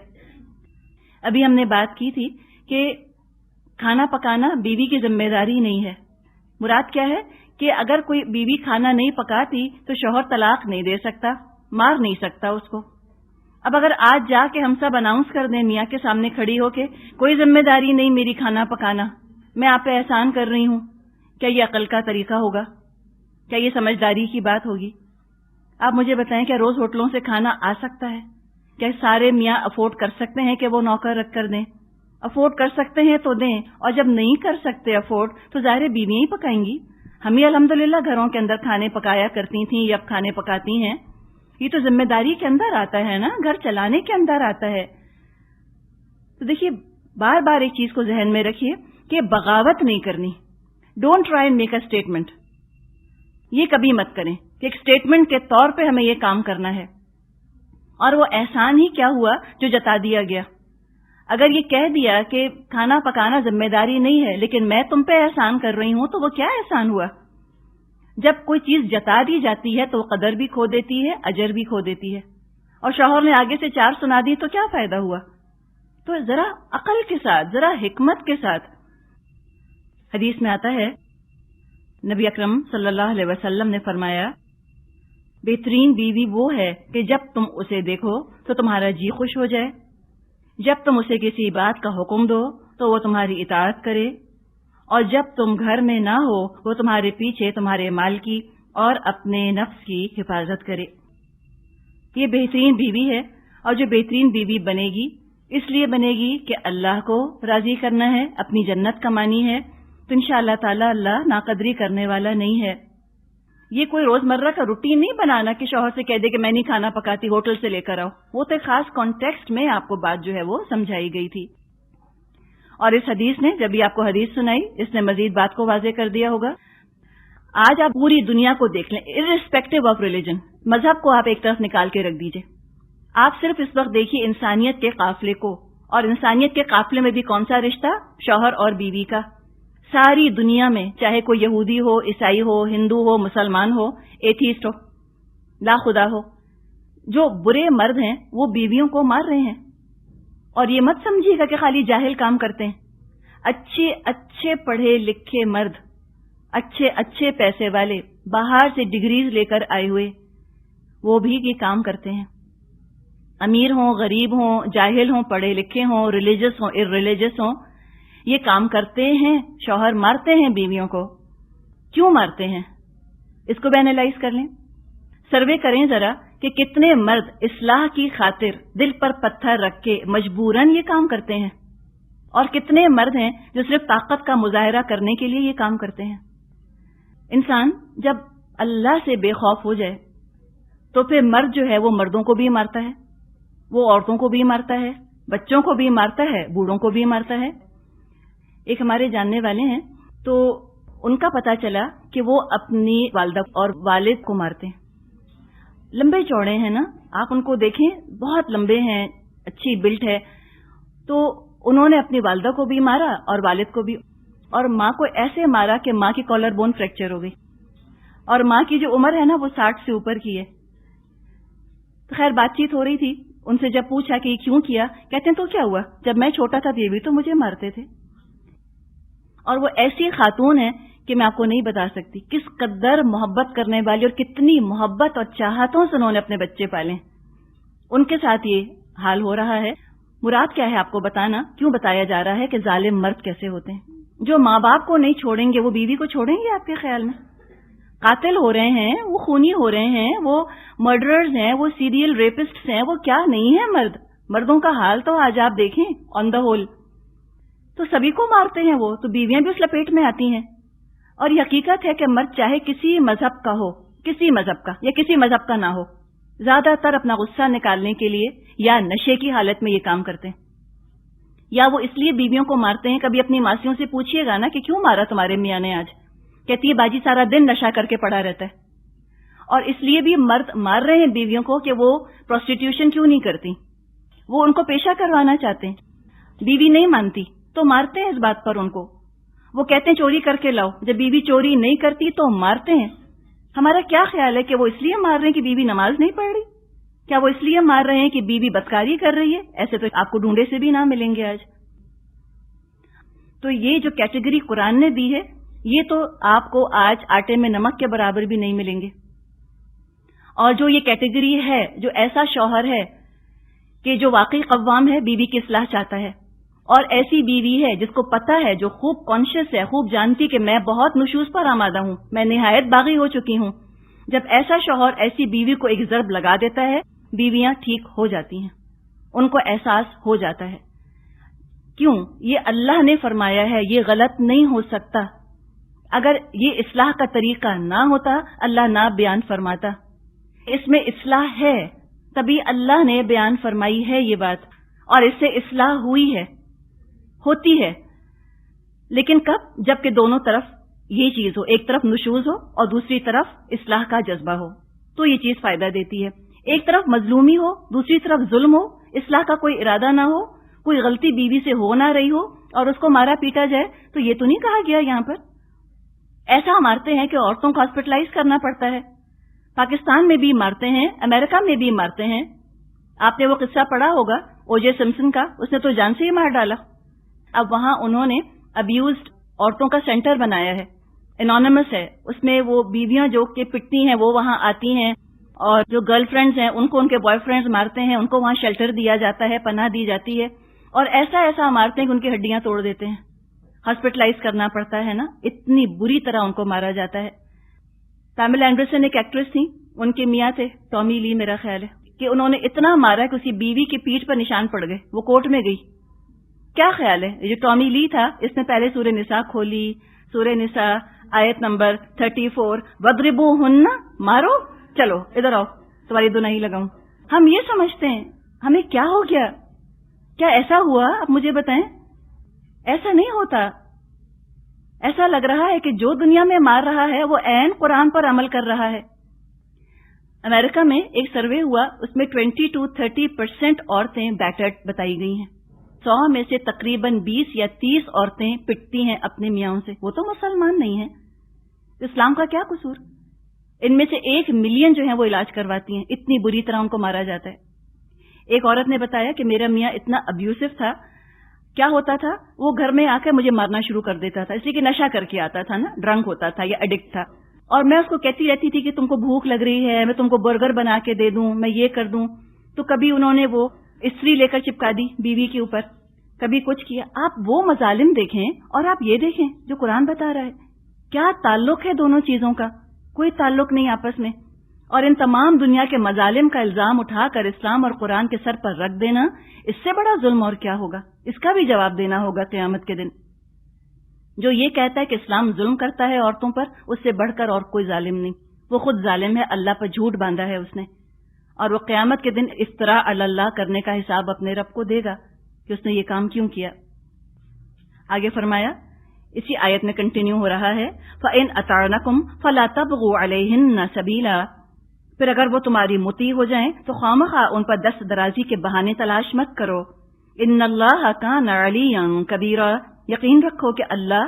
ابھی ہم نے بات کی تھی کہ کھانا پکانا بیوی کی ذمہ داری نہیں ہے. مراد کیا ہے کہ اگر کوئی بیوی کھانا نہیں پکاتی تو شوہر طلاق نہیں دے سکتا، مار نہیں سکتا اس کو. اب اگر آج جا کے ہم سب اناؤنس کر دیں میاں کے سامنے کھڑی ہو کے کوئی ذمہ داری نہیں میری کھانا پکانا، میں آپ پہ احسان کر رہی ہوں، کیا یہ عقل کا طریقہ ہوگا؟ کیا یہ سمجھداری کی بات ہوگی؟ آپ مجھے بتائیں کیا روز ہوٹلوں سے کھانا آ سکتا ہے؟ کیا سارے میاں افورڈ کر سکتے ہیں کہ وہ نوکر رکھ کر دیں؟ افورڈ کر سکتے ہیں تو دیں، اور جب نہیں کر سکتے افورڈ تو ظاہر بیویاں ہی پکائیں گی. ہم ہی الحمدللہ گھروں کے اندر کھانے پکایا کرتی تھیں یا اب کھانے پکاتی ہیں. یہ تو ذمہ داری کے اندر آتا ہے نا، گھر چلانے کے اندر آتا ہے. تو دیکھیے بار بار ایک چیز کو ذہن میں رکھیے کہ بغاوت نہیں کرنی. Don't try and make a statement. یہ کبھی مت کریں کہ ایک اسٹیٹمنٹ کے طور پہ ہمیں یہ کام کرنا ہے. اور وہ احسان ہی کیا ہوا جو جتا دیا گیا. اگر یہ کہہ دیا کہ کھانا پکانا ذمہ داری نہیں ہے لیکن میں تم پہ احسان کر رہی ہوں تو وہ کیا احسان ہوا؟ جب کوئی چیز جتا دی جاتی ہے تو وہ قدر بھی کھو دیتی ہے، اجر بھی کھو دیتی ہے. اور شوہر نے آگے سے 4 سنا دی تو کیا فائدہ ہوا؟ تو ذرا عقل کے ساتھ، ذرا حکمت کے ساتھ. حدیث میں آتا ہے نبی اکرم صلی اللہ علیہ وسلم نے فرمایا بہترین بیوی وہ ہے کہ جب تم اسے دیکھو تو تمہارا جی خوش ہو جائے، جب تم اسے کسی بات کا حکم دو تو وہ تمہاری اطاعت کرے، اور جب تم گھر میں نہ ہو وہ تمہارے پیچھے تمہارے مال کی اور اپنے نفس کی حفاظت کرے. یہ بہترین بیوی ہے. اور جو بہترین بیوی بنے گی اس لیے بنے گی کہ اللہ کو راضی کرنا ہے، اپنی جنت کمانی ہے. تو انشاءاللہ تعالی اللہ ناقدری کرنے والا نہیں ہے. یہ کوئی روزمرہ کا روٹین نہیں بنانا کہ شوہر سے کہہ دے کہ میں نہیں کھانا پکاتی، ہوٹل سے لے کر آؤ. وہ تو ایک خاص کانٹیکسٹ میں آپ کو بات جو ہے وہ سمجھائی گئی تھی. اور اس حدیث نے جب بھی آپ کو حدیث سنائی اس نے مزید بات کو واضح کر دیا ہوگا. آج آپ پوری دنیا کو دیکھ لیں ارسپیکٹو آف ریلیجن، مذہب کو آپ ایک طرف نکال کے رکھ دیجئے. آپ صرف اس وقت دیکھیے انسانیت کے قافلے کو، اور انسانیت کے قافلے میں بھی کون سا رشتہ؟ شوہر اور بیوی کا. ساری دنیا میں چاہے کوئی یہودی ہو، عیسائی ہو، ہندو ہو، مسلمان ہو، ایتھیسٹ ہو، لا خدا ہو، جو برے مرد ہیں وہ بیویوں کو مار رہے ہیں. اور یہ مت سمجھیے گا کہ خالی جاہل کام کرتے ہیں. اچھے پڑھے لکھے مرد، اچھے پیسے والے، باہر سے ڈگریز لے کر آئے ہوئے، وہ بھی یہ کام کرتے ہیں. امیر ہوں، غریب ہوں، جاہل ہوں، پڑھے لکھے ہوں، ریلیجس ہوں، ارریلیجس ہوں، یہ کام کرتے ہیں. شوہر مارتے ہیں بیویوں کو. کیوں مارتے ہیں؟ اس کو بھی اینالائز کر لیں. سروے کریں ذرا کہ کتنے مرد اصلاح کی خاطر دل پر پتھر رکھ کے مجبوراً یہ کام کرتے ہیں، اور کتنے مرد ہیں جو صرف طاقت کا مظاہرہ کرنے کے لیے یہ کام کرتے ہیں. انسان جب اللہ سے بے خوف ہو جائے تو پھر مرد جو ہے وہ مردوں کو بھی مارتا ہے، وہ عورتوں کو بھی مارتا ہے، بچوں کو بھی مارتا ہے، بوڑھوں کو بھی مارتا ہے. ایک ہمارے جاننے والے ہیں تو ان کا پتہ چلا کہ وہ اپنی والدہ اور والد کو مارتے ہیں. لمبے چوڑے ہیں نا، آپ ان کو دیکھیں بہت لمبے ہیں، اچھی بلٹ ہے. تو انہوں نے اپنی والدہ کو بھی مارا اور والد کو بھی، اور ماں کو ایسے مارا کہ ماں کی کالر بون فریکچر ہو گئی. اور ماں کی جو عمر ہے نا وہ 60 سے اوپر کی ہے. تو خیر بات چیت ہو رہی تھی، ان سے جب پوچھا کہ یہ کیوں کیا، کہتے ہیں تو کیا ہوا، جب میں چھوٹا تھا یہ بھی تو مجھے مارتے تھے. اور وہ ایسی خاتون ہے کہ میں آپ کو نہیں بتا سکتی کس قدر محبت کرنے والی اور کتنی محبت اور چاہتوں سے انہوں نے اپنے بچے پالے. ان کے ساتھ یہ حال ہو رہا ہے. مراد کیا ہے آپ کو بتانا، کیوں بتایا جا رہا ہے کہ ظالم مرد کیسے ہوتے ہیں. جو ماں باپ کو نہیں چھوڑیں گے وہ بیوی کو چھوڑیں گے آپ کے خیال میں؟ قاتل ہو رہے ہیں، وہ خونی ہو رہے ہیں، وہ مرڈررز ہیں، وہ سیریل ریپسٹس ہیں، وہ کیا نہیں ہے مرد. مردوں کا حال تو آج آپ دیکھیں آن دا ہول. تو سبھی کو مارتے ہیں وہ، تو بیویاں بھی اس لپیٹ میں آتی ہیں۔ اور یہ حقیقت ہے کہ مرد چاہے کسی مذہب کا ہو، کسی مذہب کا یا کسی مذہب کا نہ ہو، زیادہ تر اپنا غصہ نکالنے کے لیے یا نشے کی حالت میں یہ کام کرتے ہیں، یا وہ اس لیے بیویوں کو مارتے ہیں۔ کبھی اپنی ماسیوں سے پوچھیے گا نا کہ کیوں مارا تمہارے میاں نے آج، کہتی ہے باجی سارا دن نشہ کر کے پڑا رہتا ہے۔ اور اس لیے بھی مرد مار رہے ہیں بیویوں کو کہ وہ پروسٹیٹیوشن کیوں نہیں کرتی، وہ ان کو پیشہ کروانا چاہتے ہیں۔ بیوی نہیں مانتی تو مارتے ہیں اس بات پر ان کو، وہ کہتے ہیں چوری کر کے لاؤ، جب بیوی چوری نہیں کرتی تو مارتے ہیں۔ ہمارا کیا خیال ہے کہ وہ اس لیے مار رہے ہیں کہ بیوی نماز نہیں پڑھ رہی؟ کیا وہ اس لیے مار رہے ہیں کہ بیوی بدکاری کر رہی ہے؟ ایسے تو آپ کو ڈھونڈے سے بھی نہ ملیں گے آج۔ تو یہ جو کیٹیگری قرآن نے دی ہے، یہ تو آپ کو آج آٹے میں نمک کے برابر بھی نہیں ملیں گے۔ اور جو یہ کیٹیگری ہے، جو ایسا شوہر ہے کہ جو واقعی قوام ہے، بیوی کی اصلاح چاہتا ہے، اور ایسی بیوی ہے جس کو پتہ ہے، جو خوب کانشیس ہے، خوب جانتی کہ میں بہت نشوز پر آمادہ ہوں، میں نہایت باغی ہو چکی ہوں، جب ایسا شوہر ایسی بیوی کو ایک ضرب لگا دیتا ہے، بیویاں ٹھیک ہو جاتی ہیں، ان کو احساس ہو جاتا ہے۔ کیوں؟ یہ اللہ نے فرمایا ہے، یہ غلط نہیں ہو سکتا۔ اگر یہ اصلاح کا طریقہ نہ ہوتا، اللہ نہ بیان فرماتا۔ اس میں اصلاح ہے، تبھی اللہ نے بیان فرمائی ہے یہ بات، اور اس سے اصلاح ہوئی ہے، ہوتی ہے۔ لیکن کب؟ جب کہ دونوں طرف یہ چیز ہو، ایک طرف نشوز ہو اور دوسری طرف اصلاح کا جذبہ ہو، تو یہ چیز فائدہ دیتی ہے۔ ایک طرف مظلومی ہو، دوسری طرف ظلم ہو، اصلاح کا کوئی ارادہ نہ ہو، کوئی غلطی بیوی سے ہو نہ رہی ہو اور اس کو مارا پیٹا جائے، تو یہ تو نہیں کہا گیا یہاں پر۔ ایسا مارتے ہیں کہ عورتوں کو ہاسپٹلائز کرنا پڑتا ہے، پاکستان میں بھی مارتے ہیں، امریکہ میں بھی مارتے ہیں۔ آپ نے وہ قصہ پڑھا ہوگا او جے سمپسن کا، اس نے تو جان سے ہی مار ڈالا۔ اب وہاں انہوں نے ابیوزڈ عورتوں کا سینٹر بنایا ہے، انونیمس ہے، اس میں وہ بیویاں جو کہ پٹتی ہیں وہ وہاں آتی ہیں، اور جو گرل فرینڈز ہیں ان کو ان کے بوائے فرینڈز مارتے ہیں، ان کو وہاں شیلٹر دیا جاتا ہے، پناہ دی جاتی ہے، اور ایسا مارتے ہیں کہ ان کی ہڈیاں توڑ دیتے ہیں، ہاسپٹلائز کرنا پڑتا ہے نا، اتنی بری طرح ان کو مارا جاتا ہے۔ پیملا اینڈرسن ایک ایکٹریس تھی، ان کے میاں تھے ٹامی لی میرا خیال ہے، کہ انہوں نے اتنا مارا کہ اسی بیوی کی پیٹھ پر نشان پڑ گئے، وہ کورٹ میں گئی۔ کیا خیال ہے؟ یہ جو ٹامی لی تھا، اس نے پہلے سورہ نساء کھولی، سورہ نساء آیت نمبر 34، وَاضْرِبُوهُنَّ، مارو، چلو ادھر آؤ تمہاری دنائی لگاؤں۔ ہم یہ سمجھتے ہیں ہمیں کیا ہو گیا؟ کیا ایسا ہوا؟ اب مجھے بتائیں، ایسا نہیں ہوتا۔ ایسا لگ رہا ہے کہ جو دنیا میں مار رہا ہے وہ عین قرآن پر عمل کر رہا ہے۔ امریکہ میں ایک سروے ہوا، اس میں 20 to 30% عورتیں بیٹرڈ بتائی گئی ہیں۔ 100 میں سے تقریباً 20 یا 30 عورتیں پٹتی ہیں اپنے میاں سے، وہ تو مسلمان نہیں ہیں، اسلام کا کیا قصور؟ ان میں سے 1 ملین جو ہیں وہ علاج کرواتی ہیں، اتنی بری طرح ان کو مارا جاتا ہے۔ ایک عورت نے بتایا کہ میرا میاں اتنا ابیوسو تھا، کیا ہوتا تھا، وہ گھر میں آ کے مجھے مارنا شروع کر دیتا تھا، اس لیے کہ نشہ کر کے آتا تھا نا، ڈرنک ہوتا تھا یا ایڈکٹ تھا، اور میں اس کو کہتی رہتی تھی کہ تم کو بھوک لگ رہی ہے، میں تم کو برگر بنا کے دے دوں، میں یہ کر دوں، تو کبھی انہوں نے وہ استری لے کر چپکا دی بیوی کے اوپر، کبھی کچھ کیا۔ آپ وہ مظالم دیکھیں اور آپ یہ دیکھیں جو قرآن بتا رہا ہے، کیا تعلق ہے دونوں چیزوں کا؟ کوئی تعلق نہیں آپس میں۔ اور ان تمام دنیا کے مظالم کا الزام اٹھا کر اسلام اور قرآن کے سر پر رکھ دینا، اس سے بڑا ظلم اور کیا ہوگا؟ اس کا بھی جواب دینا ہوگا قیامت کے دن۔ جو یہ کہتا ہے کہ اسلام ظلم کرتا ہے عورتوں پر، اس سے بڑھ کر اور کوئی ظالم نہیں، وہ خود ظالم ہے، اللہ پر جھوٹ باندھا ہے اس نے، اور وہ قیامت کے دن افتراء علی اللہ کرنے کا حساب اپنے رب کو دے گا کہ اس نے یہ کام کیوں کیا۔ آگے فرمایا، اسی آیت میں کنٹینیو ہو رہا ہے، فَإِنْ أَطَعْنَكُمْ فَلَا تَبْغُوا عَلَيْهِنَّ سَبِيلًا، پھر اگر وہ تمہاری مطیع ہو جائیں تو خوامخواہ ان پر دست درازی کے بہانے تلاش مت کرو۔ ان اللہ کان علیٰ کبیرا، یقین رکھو کہ اللہ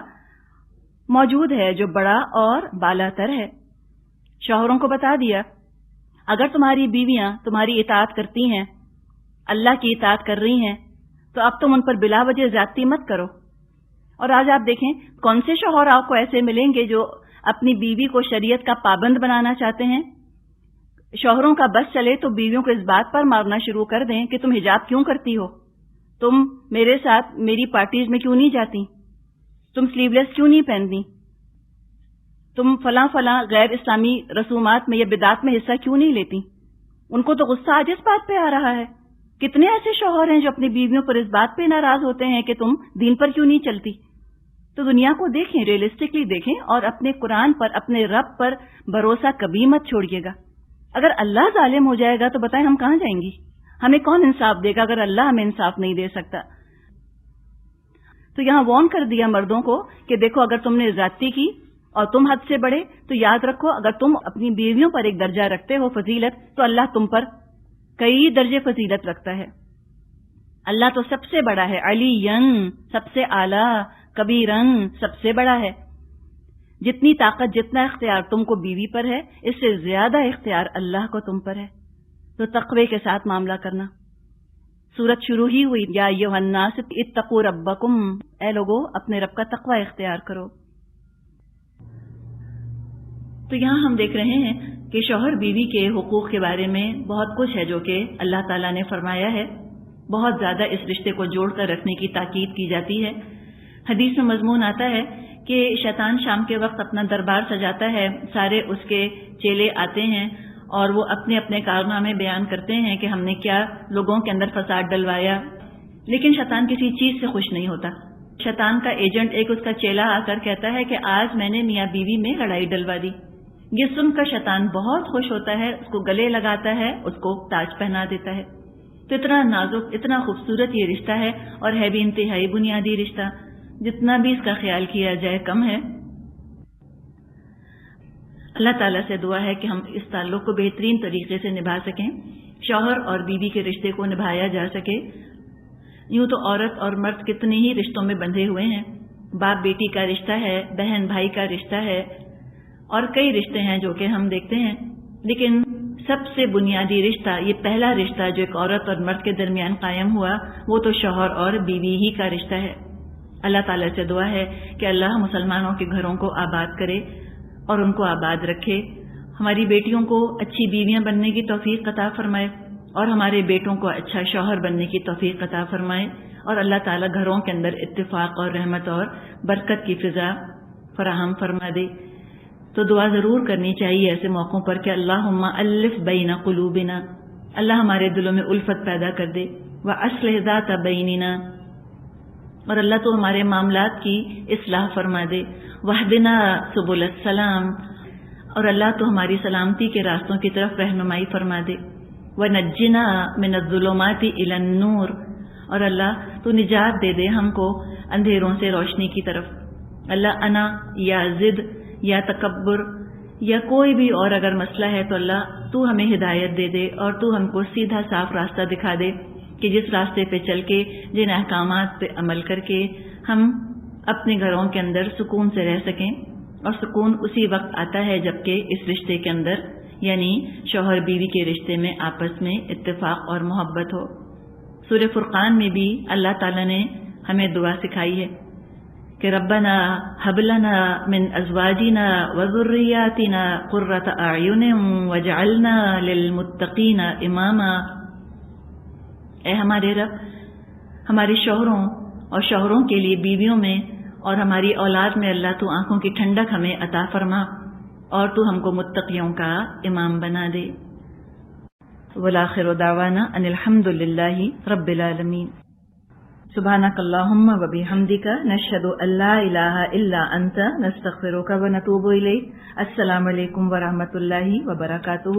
موجود ہے جو بڑا اور بالا تر ہے۔ شوہروں کو بتا دیا، اگر تمہاری بیویاں تمہاری اطاعت کرتی ہیں، اللہ کی اطاعت کر رہی ہیں، تو اب تم ان پر بلا وجہ زیادتی مت کرو۔ اور آج آپ دیکھیں کون سے شوہر آپ کو ایسے ملیں گے جو اپنی بیوی کو شریعت کا پابند بنانا چاہتے ہیں۔ شوہروں کا بس چلے تو بیویوں کو اس بات پر مارنا شروع کر دیں کہ تم حجاب کیوں کرتی ہو، تم میرے ساتھ میری پارٹیز میں کیوں نہیں جاتی، تم سلیو لیس کیوں نہیں پہنتی، تم فلاں فلاں غیر اسلامی رسومات میں یا بدعات میں حصہ کیوں نہیں لیتی۔ ان کو تو غصہ آج اس بات پہ آ رہا ہے کتنے ایسے شوہر ہیں جو اپنی بیویوں پر اس بات پہ ناراض ہوتے ہیں کہ تم دین پر کیوں نہیں چلتی؟ تو دنیا کو دیکھیں، ریئلسٹکلی دیکھیں، اور اپنے قرآن پر، اپنے رب پر بھروسہ کبھی مت چھوڑیے گا۔ اگر اللہ ظالم ہو جائے گا تو بتائیں ہم کہاں جائیں گی؟ ہمیں کون انصاف دے گا اگر اللہ ہمیں انصاف نہیں دے سکتا؟ تو یہاں وارن کر دیا مردوں کو کہ دیکھو اگر تم نے زیادتی کی اور تم حد سے بڑھے تو یاد رکھو اگر تم اپنی بیویوں پر ایک درجہ رکھتے ہو فضیلت، تو اللہ تم پر کئی درجے فضیلت رکھتا ہے۔ اللہ تو سب سے بڑا ہے، علیین سب سے اعلیٰ، کبیرن سب سے بڑا ہے۔ جتنی طاقت، جتنا اختیار تم کو بیوی پر ہے، اس سے زیادہ اختیار اللہ کو تم پر ہے۔ تو تقوی کے ساتھ معاملہ کرنا۔ سورت شروع ہی ہوئی یا ایھا الناس اتقوا ربکم، اے لوگو اپنے رب کا تقوی اختیار کرو۔ تو یہاں ہم دیکھ رہے ہیں کہ شوہر بیوی کے حقوق کے بارے میں بہت کچھ ہے جو کہ اللہ تعالیٰ نے فرمایا ہے۔ بہت زیادہ اس رشتے کو جوڑ کر رکھنے کی تاکید کی جاتی ہے۔ حدیث میں مضمون آتا ہے کہ شیطان شام کے وقت اپنا دربار سجاتا ہے، سارے اس کے چیلے آتے ہیں اور وہ اپنے اپنے کارنامے بیان کرتے ہیں کہ ہم نے کیا لوگوں کے اندر فساد ڈلوایا، لیکن شیطان کسی چیز سے خوش نہیں ہوتا۔ شیطان کا ایجنٹ ایک اس کا چیلا آ کر کہتا ہے کہ آج میں نے میاں بیوی میں لڑائی ڈلوا دی۔ یہ سن کر شیطان بہت خوش ہوتا ہے، اس کو گلے لگاتا ہے، اس کو تاج پہنا دیتا ہے۔ تو اتنا نازک، اتنا خوبصورت یہ رشتہ ہے، اور ہے بھی انتہائی بنیادی رشتہ، جتنا بھی اس کا خیال کیا جائے کم ہے۔ اللہ تعالیٰ سے دعا ہے کہ ہم اس تعلق کو بہترین طریقے سے نبھا سکیں، شوہر اور بیوی کے رشتے کو نبھایا جا سکے۔ یوں تو عورت اور مرد کتنے ہی رشتوں میں بندھے ہوئے ہیں، باپ بیٹی کا رشتہ ہے، بہن بھائی کا رشتہ ہے، اور کئی رشتے ہیں جو کہ ہم دیکھتے ہیں، لیکن سب سے بنیادی رشتہ، یہ پہلا رشتہ جو ایک عورت اور مرد کے درمیان قائم ہوا، وہ تو شوہر اور بیوی ہی کا رشتہ ہے۔ اللہ تعالیٰ سے دعا ہے کہ اللہ مسلمانوں کے گھروں کو آباد کرے اور ان کو آباد رکھے، ہماری بیٹیوں کو اچھی بیویاں بننے کی توفیق عطا فرمائے اور ہمارے بیٹوں کو اچھا شوہر بننے کی توفیق عطا فرمائے، اور اللہ تعالیٰ گھروں کے اندر اتفاق اور رحمت اور برکت کی فضا فراہم فرما دے۔ تو دعا ضرور کرنی چاہیے ایسے موقعوں پر کہ اللہم الف بین قلوبنا، اللہ ہمارے دلوں میں الفت پیدا کر دے، واصلح ذات بیننا، اور اللہ تو ہمارے معاملات کی اصلاح فرما دے، واہدنا سبل السلام، اور اللہ تو ہماری سلامتی کے راستوں کی طرف رہنمائی فرما دے، ونجنا من الظلمات الی النور، اور اللہ تو نجات دے دے ہم کو اندھیروں سے روشنی کی طرف۔ اللہ انا یا ضد یا تکبر یا کوئی بھی اور اگر مسئلہ ہے تو اللہ تو ہمیں ہدایت دے دے اور تو ہم کو سیدھا صاف راستہ دکھا دے کہ جس راستے پہ چل کے، جن احکامات پہ عمل کر کے ہم اپنے گھروں کے اندر سکون سے رہ سکیں، اور سکون اسی وقت آتا ہے جبکہ اس رشتے کے اندر، یعنی شوہر بیوی کے رشتے میں آپس میں اتفاق اور محبت ہو۔ سورہ فرقان میں بھی اللہ تعالیٰ نے ہمیں دعا سکھائی ہے کہ ربنا ہب لنا من ازواجنا وذریاتنا قرۃ اعین واجعلنا للمتقین اماما، اے ہمارے رب، ہمارے شوہروں اور شوہروں کے لیے بیویوں میں اور ہماری اولاد میں اللہ تو آنکھوں کی ٹھنڈک ہمیں عطا فرما اور تو ہم کو متقیوں کا امام بنا دے۔ والآخر دعوانا ان الحمد للہ رب العالمین۔ سبحانک اللہم و بحمدک، نشہد ان لا الہ الا انت، نستغفرک و نتوب الیک۔ السلام علیکم ورحمۃ اللہ وبرکاتہ۔